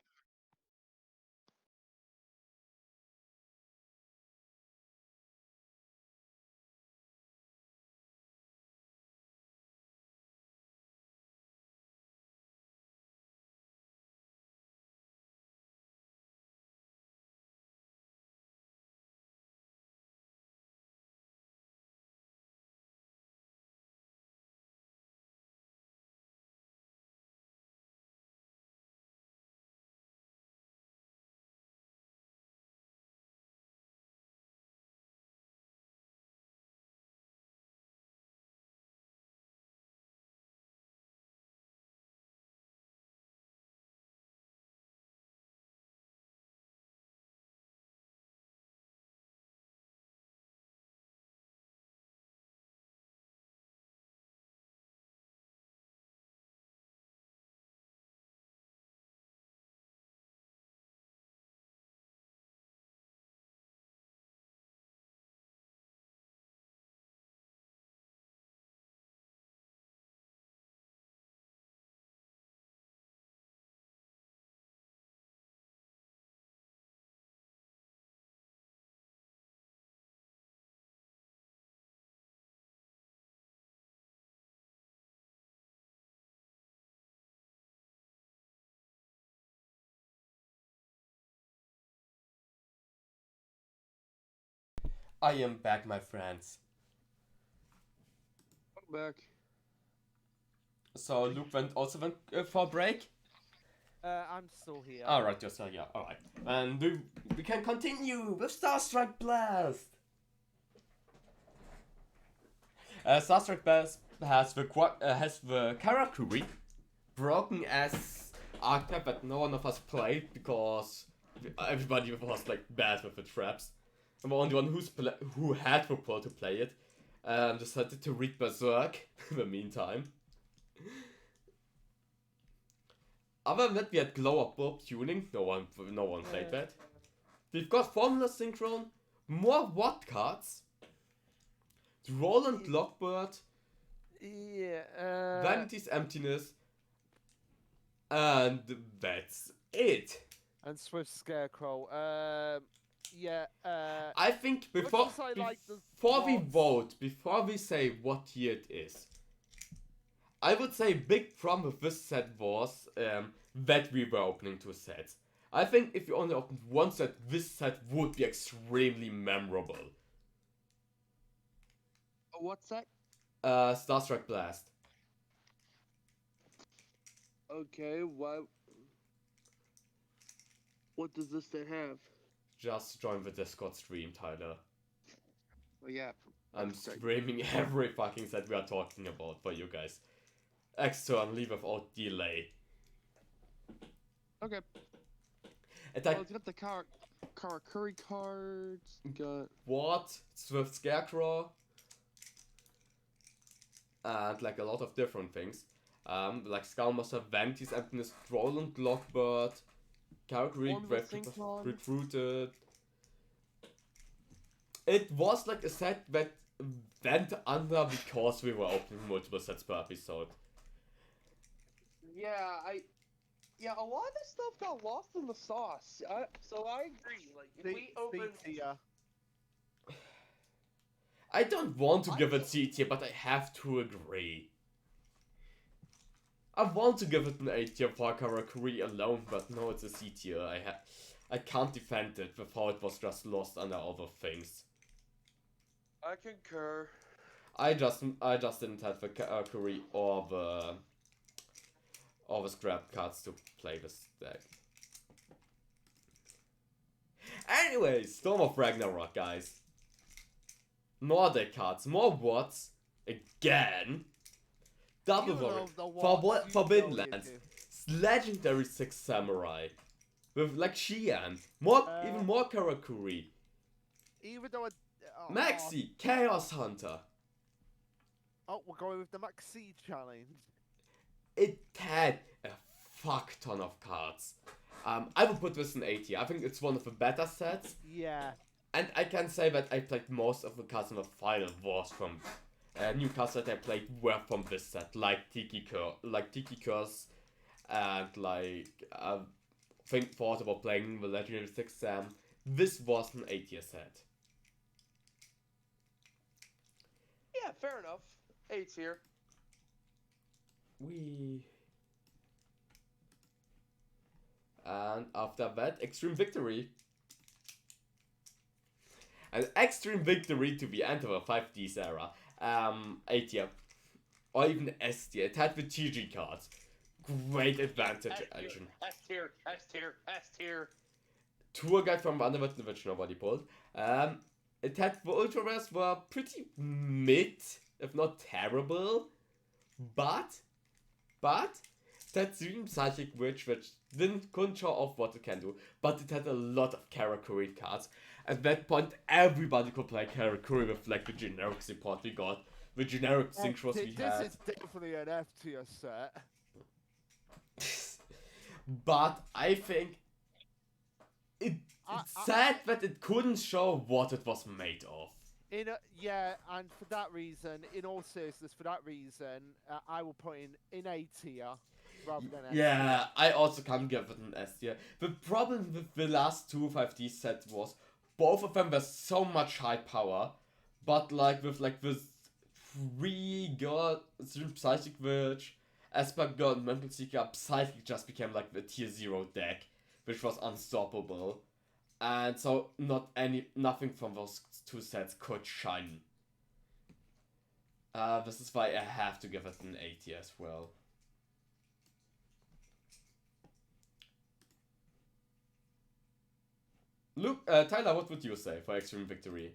I am back, my friends. I'm back. So Luke also went for a break? I'm still here. Alright, you're still here. Alright. And we can continue with Starstruck Blast! Starstruck Blast has the Karakuri, broken as archetype that no one of us played because everybody was like bad with the traps. I'm the only one who had the pull to play it. Decided to read Berserk in the meantime. Other than that, we had Glow Up Bulb Tuning. No one played that. We've got Formula Synchron, more Watt cards, Roland Lockbird, Yeah. Vanity's Emptiness, and that's it. And Swift Scarecrow. Yeah. I think before much as I like the we Watts- vote, before we say what tier it is, I would say big problem with this set was that we were opening two sets. I think if you only opened one set, this set would be extremely memorable. What's that? Star Trek Blast. Okay, what does this set have? Just join the Discord stream, Tyler. Oh yeah. I'm That's great. streaming every fucking set we are talking about for you guys. Externally without delay. Okay. And Well, it's got the Karakuri cards. Got what? Swift Scarecrow. And like a lot of different things. Like Skullmaster, Ventis, Emptiness, Trollund, Lockbird, Karakuri, Formula Synchron. Recruited. It was like a set that went under because we were opening multiple sets per episode. Yeah, a lot of this stuff got lost in the sauce. So I agree. Like, if we open, tier. I don't want to give it C tier, but I have to agree. I want to give it an A tier for Karakuri alone, but no, it's a C tier. I can't defend it with how it was just lost under other things. I concur. I just didn't have the Karakuri or the scrap cards to play this deck. Anyways, Storm of Ragnarok, guys. More deck cards, more Watts, again. Double Forbidden Lands, Legendary 6 Samurai, with like Xian, even more Karakuri, Even though Maxi, Chaos Hunter. Oh, we're going with the Maxi challenge. It had a fuck ton of cards. I would put this in A tier. I think it's one of the better sets. Yeah. And I can say that I played most of the cards in the final wars from new cards that I played were from this set, like Tiki Curse, and thought about playing the Legendary 6 Sam. This was an 8-tier set. Yeah, fair enough. 8 tier. And after that, Extreme Victory. An Extreme Victory to the end of a 5Ds era. A tier. Or even S tier. It had the TG cards. Great advantage engine. S tier, S tier, S tier. Tour guide from Underworld, which nobody pulled. It had the Ultra Rares were pretty mid, if not terrible. But that Dream Psychic Witch, which couldn't show off what it can do, but it had a lot of Karakuri cards. At that point, everybody could play Karakuri with like the generic support we got, the generic synchros we had. This is definitely an F tier set. But I think it's sad that it couldn't show what it was made of. Yeah, and for that reason, in all seriousness, I will put in A tier rather than S tier. Yeah, I also can't give it an S tier. The problem with the last two 5D sets was both of them were so much high power, but like with this 3 god Psychic Witch, Esper God, and Mental Seeker, Psychic just became like the tier 0 deck, which was unstoppable. And so nothing from those two sets could shine. This is why I have to give it an A tier as well. Luke, Tyler, what would you say for Extreme Victory?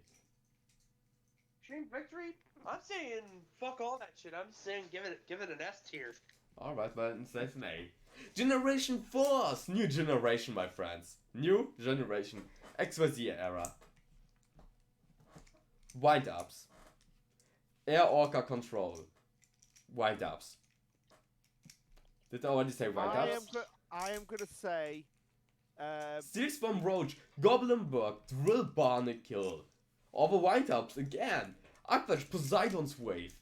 Extreme Victory? I'm saying fuck all that shit. I'm saying give it an S tier. Alright, well, it's an A. Generation Force! New generation, my friends. New generation. Exversier era. Wind-ups. Air Orca Control. Wind-ups. Did I already say wind-ups? I am gonna say... Steals from Roach. Goblinberg. Drill Barnacle. All the wind-ups again. Aquash Poseidon's Wave.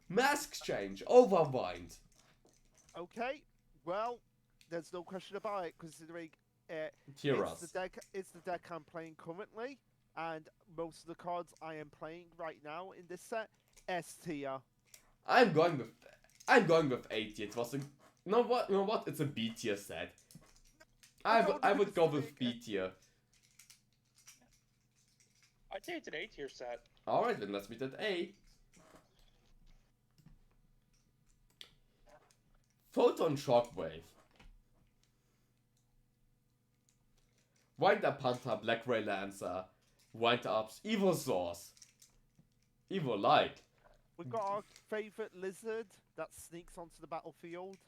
Mass Exchange. Overwind. Okay, well, there's no question about it, considering it's the deck I'm playing currently, and most of the cards I am playing right now in this set, S tier. I'm going with A tier. It was you know what? It's a B tier set. I would go with B tier. I'd say it's an A tier set. Alright, then let's meet at A. Photon Shockwave. Wind Up Panther, Black Ray Lancer, Wind Ups, Evo Source, Evo Light. We've got our favourite lizard that sneaks onto the battlefield.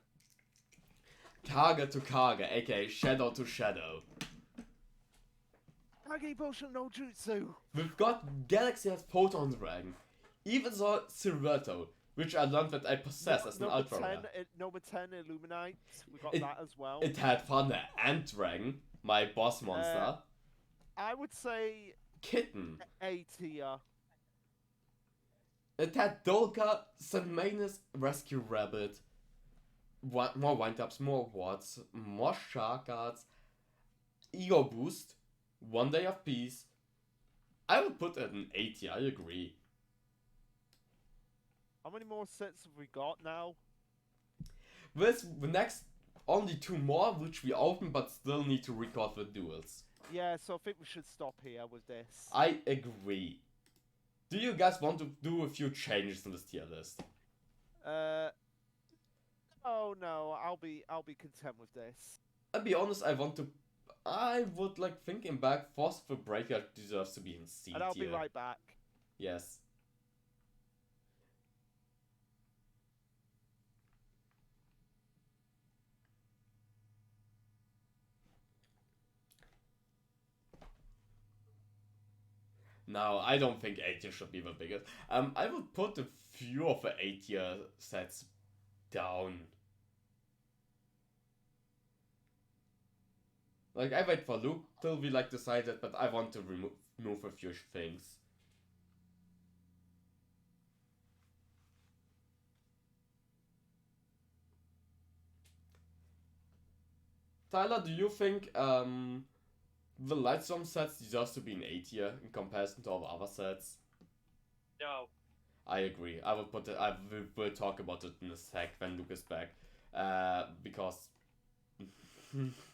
Kage to Kage, aka Shadow to Shadow. Kage Potion no Jutsu. We've got Galaxy has Photon Dragon, even though Silverto, which I learned that I possess as an Ultra Rare. Number 10, Illuminite. We got It- that as well. It had Thunder and Dragon, my boss monster. I would say Kitten. A tier. It had Dolka, Manus, Rescue Rabbit, more wind-ups, more wards, more shark guards, ego boost, 1 day of peace. I would put it in 80, I agree. How many more sets have we got now? With the next only 2 more, which we open but still need to record the duels. Yeah, so I think we should stop here with this. I agree. Do you guys want to do a few changes in this tier list? Oh no, I'll be content with this. I'll be honest, I would like thinking back, Force of the Breaker deserves to be in C And I'll tier. be right back. Yes. No, I don't think A tier should be the biggest. I would put a few of the A tier sets down. Like, I wait for Luke till we like decided, but I want to remove a few things. Tyler, do you think the Lightstorm sets deserves to be in A tier in comparison to all the other sets? No. I agree. I will put it. We'll talk about it in a sec when Luke is back. Because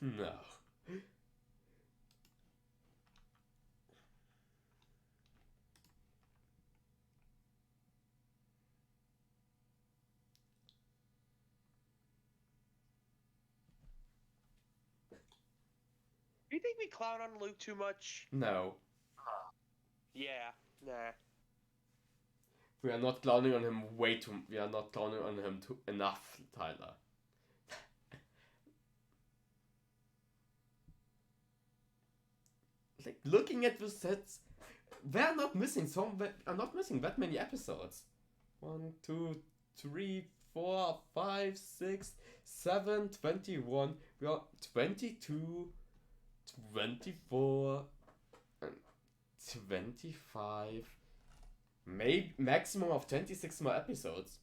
no. Do you think we clown on Luke too much? No. Yeah. Nah. We are not clowning on him way too. We are not clowning on him too enough, Tyler. Like looking at the sets, we're not missing I'm not missing that many episodes. 1, 2, 3, 4, 5, 6, 7, 21. We are 22, 24, and 25. Maybe maximum of 26 more episodes.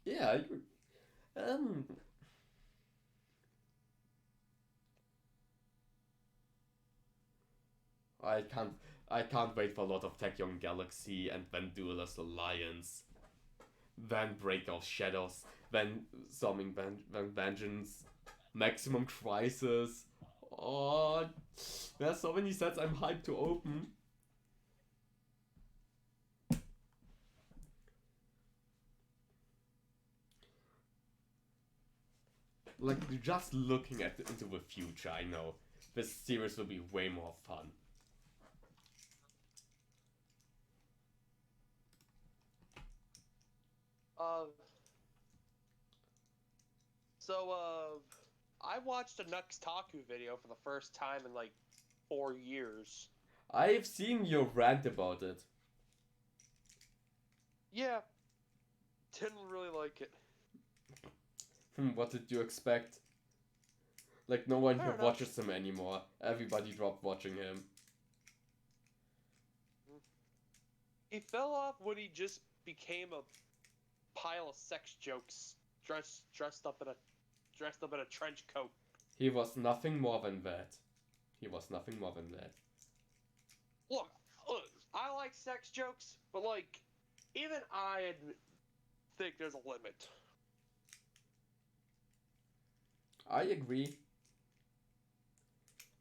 Yeah, I agree. I can't wait for a lot of Tachyon Galaxy and then Duelist Alliance. Then Break of Shadows, then Storming then Vengeance, Maximum Crisis. Oh, there's so many sets I'm hyped to open. Like, just looking into the future, I know this series will be way more fun. I watched a Nuxtaku video for the first time in like 4 years. I've seen your rant about it. Yeah. Didn't really like it. What did you expect? Like, no one Fair here enough. watches him anymore. Everybody dropped watching him. He fell off when he just became a pile of sex jokes dressed up in a trench coat. He was nothing more than that. He was nothing more than that. Look, I like sex jokes, but like, even I think there's a limit. I agree.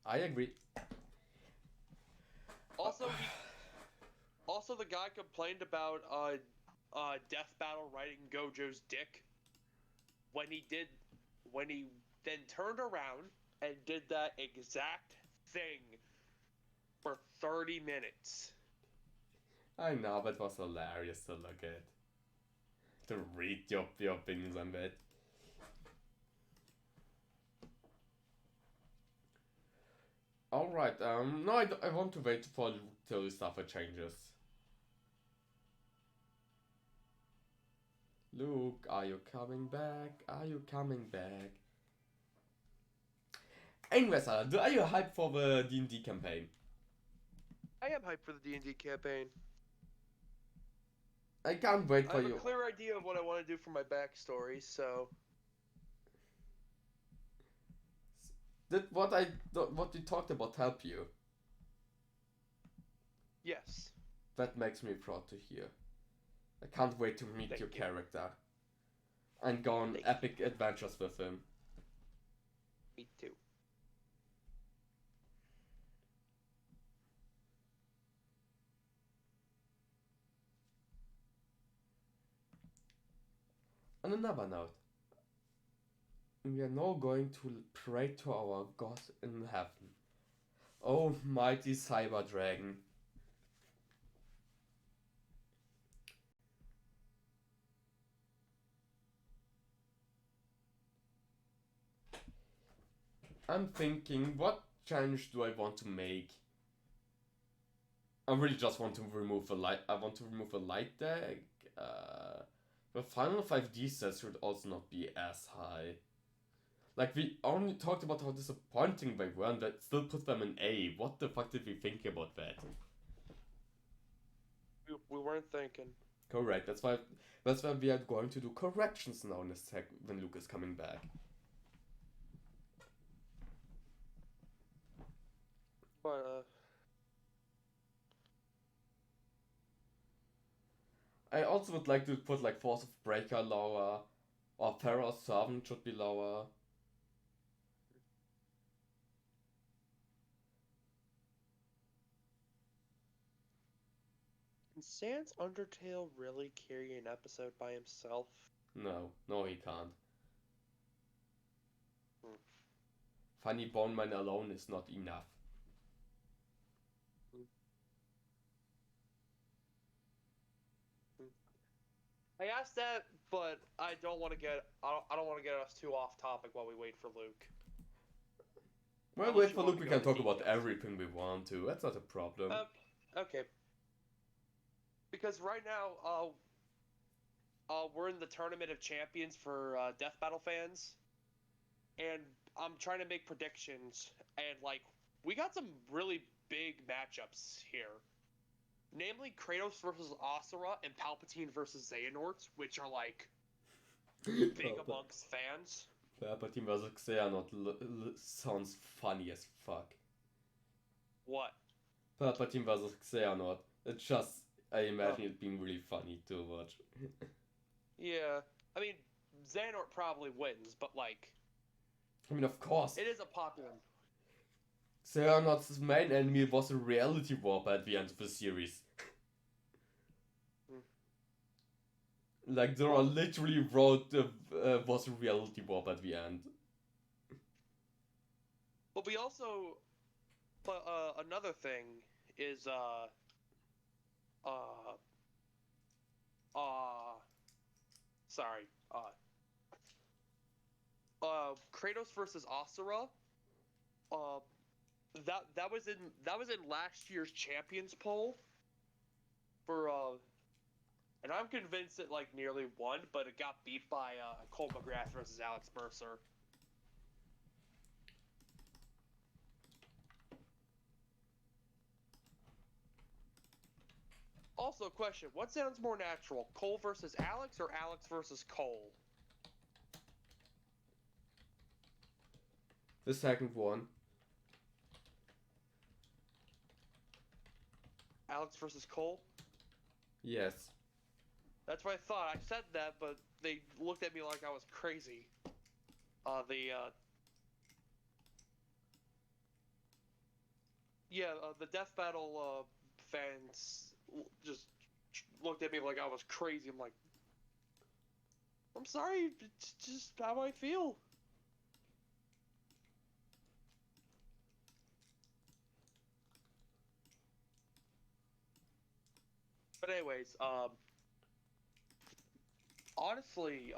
I agree. Also, also the guy complained about Death Battle riding Gojo's dick when he then turned around and did that exact thing for 30 minutes. I know, but it was hilarious to look at. To read your opinions on that. Alright, no, I want to wait for till stuff changes. Luke, are you coming back? Are you coming back? Anyways, are you hyped for the D&D campaign? I am hyped for the D&D campaign. I can't wait for I have you. a clear idea of what I want to do for my backstory, so... Did what we talked about help you? Yes. That makes me proud to hear. I can't wait to meet Thank your you. character. And go on Thank epic adventures with him. Me too. On another note, we are now going to pray to our God in heaven. Oh, mighty cyber dragon. I'm thinking, what challenge do I want to make? I really just want to remove a light. I want to remove a light deck. The final 5D sets should also not be as high. Like, we only talked about how disappointing they were and that still put them in A. What the fuck did we think about that? We weren't thinking. Correct, that's why we are going to do corrections now in a sec when Luke is coming back. But, I also would like to put like Force of Breaker lower, or Pharaoh's Servant should be lower. Can Sans Undertale really carry an episode by himself? No, he can't. Hmm. Funny Bone Man alone is not enough. I asked that, but I don't want to get us too off topic while we wait for Luke. Well, Unless wait you for want Luke, to we go can talk into about details. everything we want to. That's not a problem. Okay. Because right now, we're in the Tournament of Champions for Death Battle fans, and I'm trying to make predictions, and like we got some really big matchups here. Namely, Kratos versus Asura and Palpatine versus Xehanort, which are like big amongst fans. Palpatine vs. Xehanort sounds funny as fuck. What? Palpatine vs. Xehanort. It's just, I imagine it being really funny to watch. Yeah, I mean, Xehanort probably wins, but like, I mean, of course. it is a popular. Xehanort's main enemy was a reality warper at the end of the series. Like, Zora literally wrote was a reality warp at the end. But we also, another thing is sorry, Kratos versus Asura. That was in last year's Champions poll for and I'm convinced it like nearly won, but it got beat by Cole McGrath versus Alex Mercer. Also, question: what sounds more natural, Cole versus Alex or Alex versus Cole? The second one. Alex versus Cole? Yes. That's what I thought. I said that, but they looked at me like I was crazy. The Death Battle fans just looked at me like I was crazy. I'm like, I'm sorry, it's just how I feel. But anyways, honestly,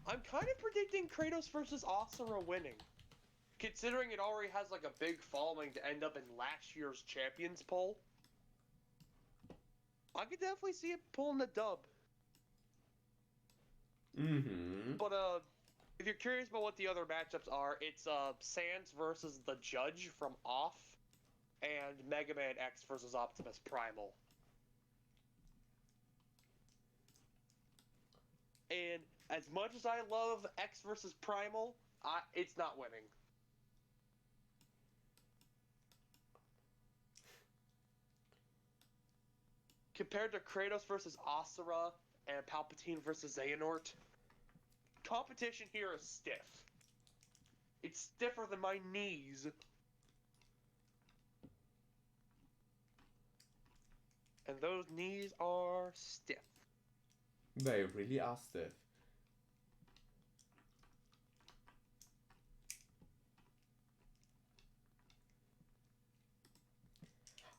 I'm kind of predicting Kratos versus Asura winning. Considering it already has like a big following to end up in last year's champions poll, I could definitely see it pulling the dub. Mm-hmm. But if you're curious about what the other matchups are, it's Sans versus the Judge from Off, and Mega Man X versus Optimus Primal. And as much as I love X versus Primal, it's not winning. Compared to Kratos versus Asura and Palpatine versus Xehanort, competition here is stiff. It's stiffer than my knees. And those knees are stiff. They really are stiff.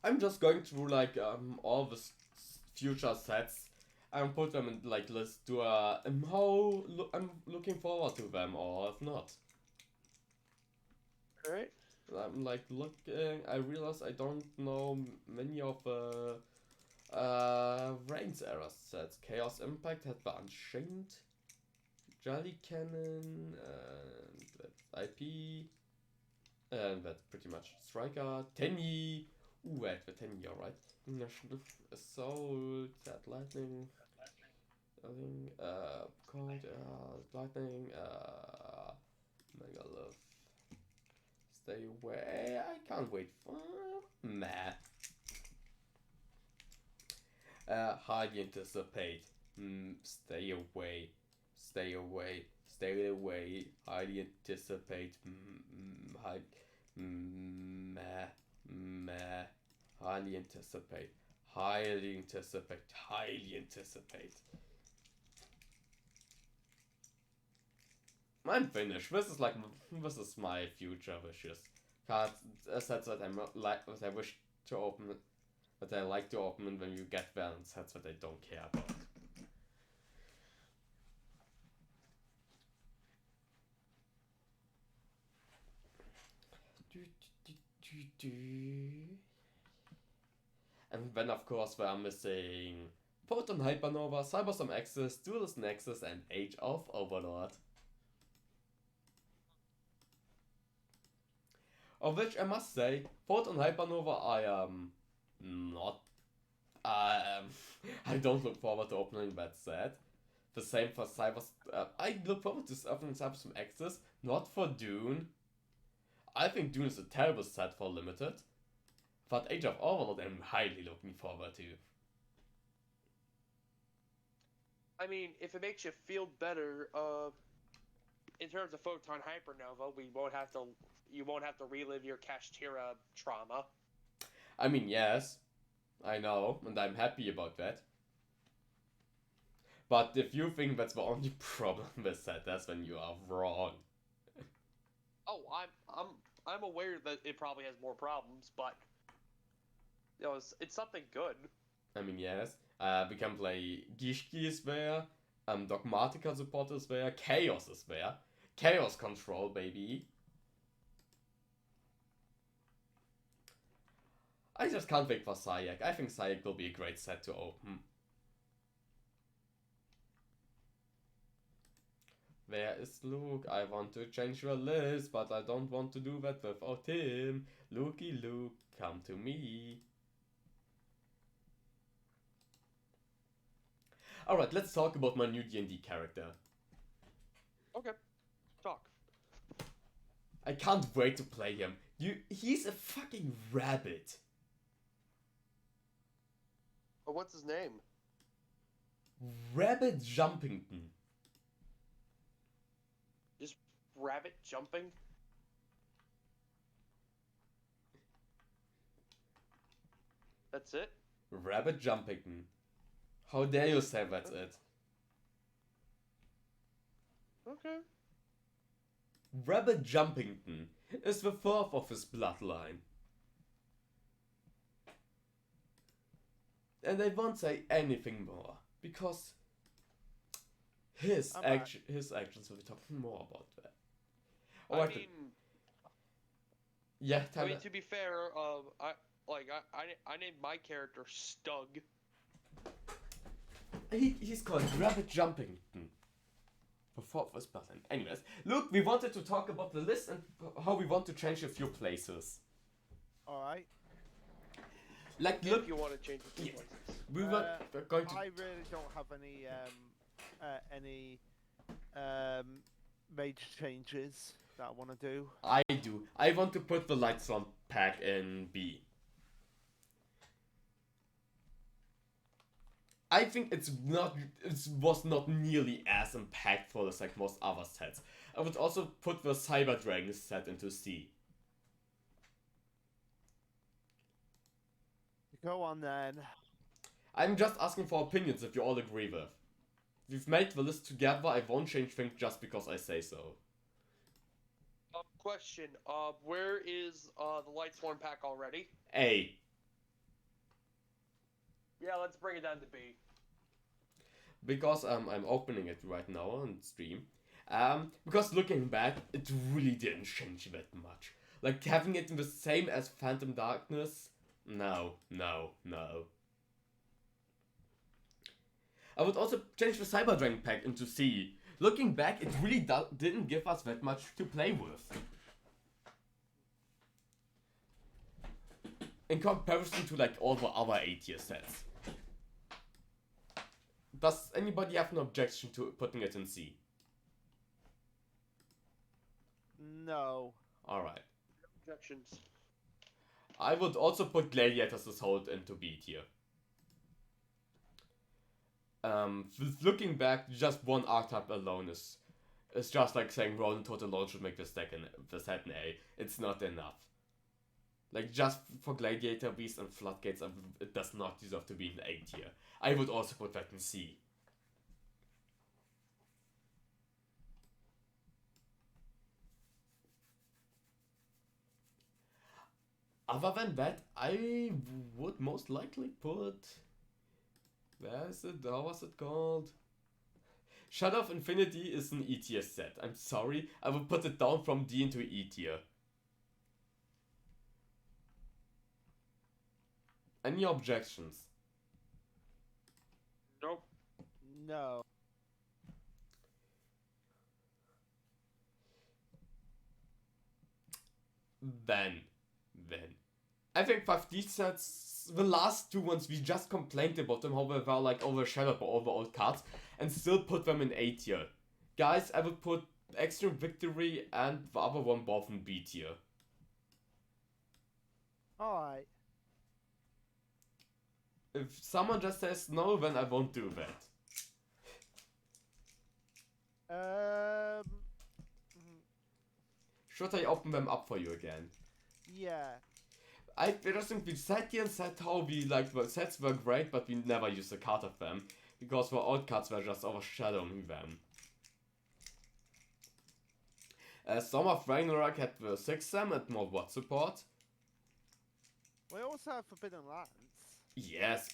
I'm just going through like all the future sets and put them in like list to how I'm looking forward to them or if not. Alright. I'm like looking. I realize I don't know many of the Reigns era sets. Chaos Impact had the Unchained, Jolly Cannon, and that's IP, and that's pretty much Striker. Tenyi. Ooh, wait, the Tenyi, alright. Assault, that Lightning. I think, Cold, Lightning, Mega Love. Stay away. I can't wait for. Meh. Highly anticipate. Stay away. Stay away. Stay away. Highly anticipate. High. Meh. Meh. Highly anticipate. Highly anticipate. Highly anticipate. I'm finished. This is my future wishes. Cards, sets that that I wish to open, that I like to open when you get there, and sets that I don't care about. And then of course we are missing Photon Hypernova, Cyberstorm Axis, Duelist Nexus, and Age of Overlord. Of which I must say, Photon Hypernova I am not. I don't look forward to opening that set. The same for I look forward to opening Cyberstorm Axis, not for Dune. I think Dune is a terrible set for Limited. But Age of Overlord I'm highly looking forward to. I mean, if it makes you feel better, in terms of Photon Hypernova, you won't have to relive your Kashtira trauma. I mean, yes, I know, and I'm happy about that. But if you think that's the only problem with that, that's when you are wrong. Oh, I'm aware that it probably has more problems, but you know, it's something good. I mean, yes, we can play Gishki is there, Dogmatica support is there, Chaos is there, Chaos Control, baby. I just can't wait for Sayak. I think Sayak will be a great set to open. Where is Luke? I want to change your list, but I don't want to do that without him. Lukey Luke, come to me. Alright, let's talk about my new D&D character. Okay, talk. I can't wait to play him. He's a fucking rabbit. Oh, what's his name? Rabbit Jumpington. Just rabbit jumping. That's it. Rabbit Jumpington. How dare you say that's it? Okay. Rabbit Jumpington is the fourth of his bloodline. And I won't say anything more, because his actions will be talking more about that. Alright, yeah, I mean, to be fair, I named my character Stug. He's called Rabbit Jumpington. The fourth was button. Anyways, look, we wanted to talk about the list and how we want to change a few places. Alright. Like, If look, you want to change the yeah. places. we're going to. I really don't have any major changes that I want to do. I do. I want to put the lights on pack in B. I think it was not nearly as impactful as like most other sets. I would also put the Cyber Dragon set into C. Go on then. I'm just asking for opinions if you all agree with. We've made the list together, I won't change things just because I say so. Question, where is the Lights One pack already? A. Yeah, let's bring it down to B. Because I'm opening it right now on stream. Because looking back, it really didn't change that much. Like having it in the same as Phantom Darkness, no. I would also change the Cyber Dragon pack into C. Looking back, it really didn't give us that much to play with. In comparison to like all the other A-tier sets. Does anybody have an objection to putting it in C? No. Alright. Objections. I would also put Gladiator's Assault into B tier. Looking back, just one archetype alone is just like saying Ronin Toad alone should make the set in A. It's not enough. Like just for Gladiator, Beast and Floodgates, it does not deserve to be in A tier. I would also put that in C. Other than that, I would most likely put... Where is it? How was it called? Shadow of Infinity is an E tier set. I'm sorry, I would put it down from D into E tier. Any objections? Nope. No. Then. I think 5D sets, the last two ones, we just complained about them, how they were like overshadowed by overall cards, and still put them in A tier. Guys, I would put Extreme Victory and the other one both in B tier. Alright. If someone just says no, then I won't do that. Should I open them up for you again? Yeah. I just think we sat here and said how we like the sets were great, but we never used a card of them because the old cards were just overshadowing them. Storm of Ragnarok had the 6-sam and more word support. We also have Forbidden Lands. Yes,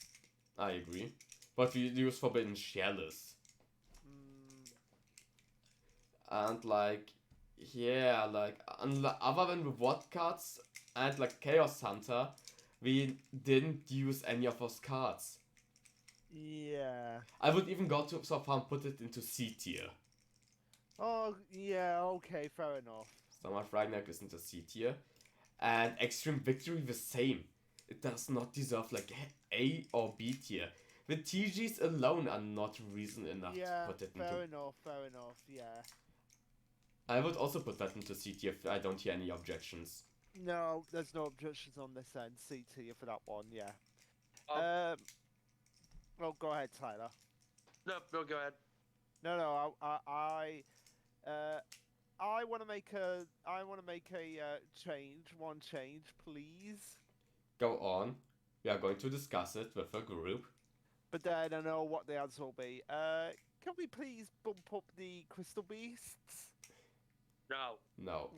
I agree. But we use Forbidden Chalice. And like, yeah, like, other than the word cards and like Chaos Hunter, we didn't use any of those cards. Yeah. I would even go to so far and put it into C tier. Oh, yeah, okay, fair enough. Storm of Ragnarok is into C tier. And Extreme Victory the same. It does not deserve like A or B tier. The TGs alone are not reason enough to put it into. Fair enough, yeah. I would also put that into C tier if I don't hear any objections. No, there's no objections on this end. C tier for that one, yeah. Um, Well, go ahead, Tyler. No, Bill, go ahead. No, I want to make a change, one change, please. Go on. We are going to discuss it with a group. But then I don't know what the answer will be. Can we please bump up the crystal beasts? No. No.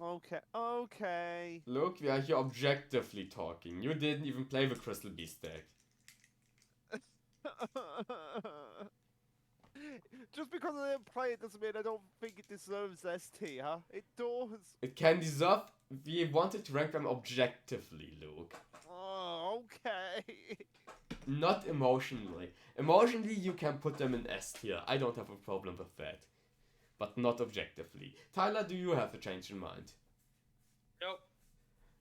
Okay. Look, we are here objectively talking. You didn't even play the Crystal Beast deck. Just because I didn't play it doesn't mean I don't think it deserves S tier. It does. It can deserve. We wanted to rank them objectively, Luke. Oh, okay. Not emotionally. Emotionally, you can put them in S tier. I don't have a problem with that. But not objectively. Tyler, do you have a change in mind? Nope.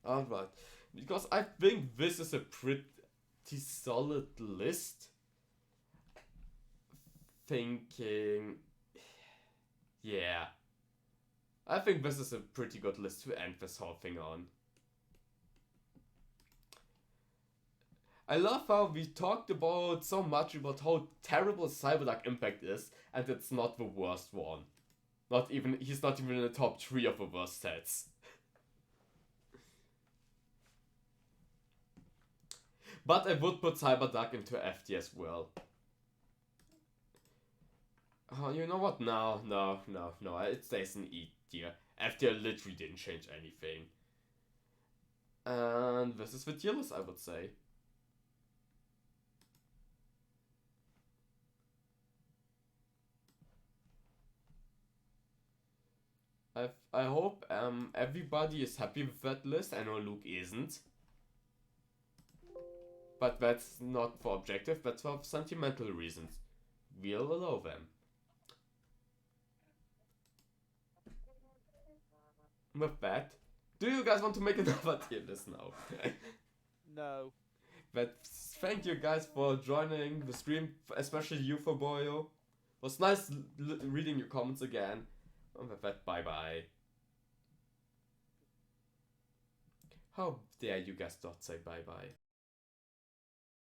Alright. Because I think this is a pretty solid list. Thinking. Yeah. I think this is a pretty good list to end this whole thing on. I love how we talked about so much about how terrible Cyberdark Impact is, and it's not the worst one. He's not even in the top 3 of the worst sets. But I would put Cyberdark into F tier as well. Oh, you know what? No. It stays in E tier. F tier literally didn't change anything. And this is the tier list, I would say. I hope everybody is happy with that list. I know Luke isn't. But that's not for objective, that's for sentimental reasons. We'll allow them. With that, do you guys want to make another tier list now? No. But thank you guys for joining the stream, especially you for Boyo. It was nice reading your comments again. And with that, bye bye. How dare you guys not say bye bye?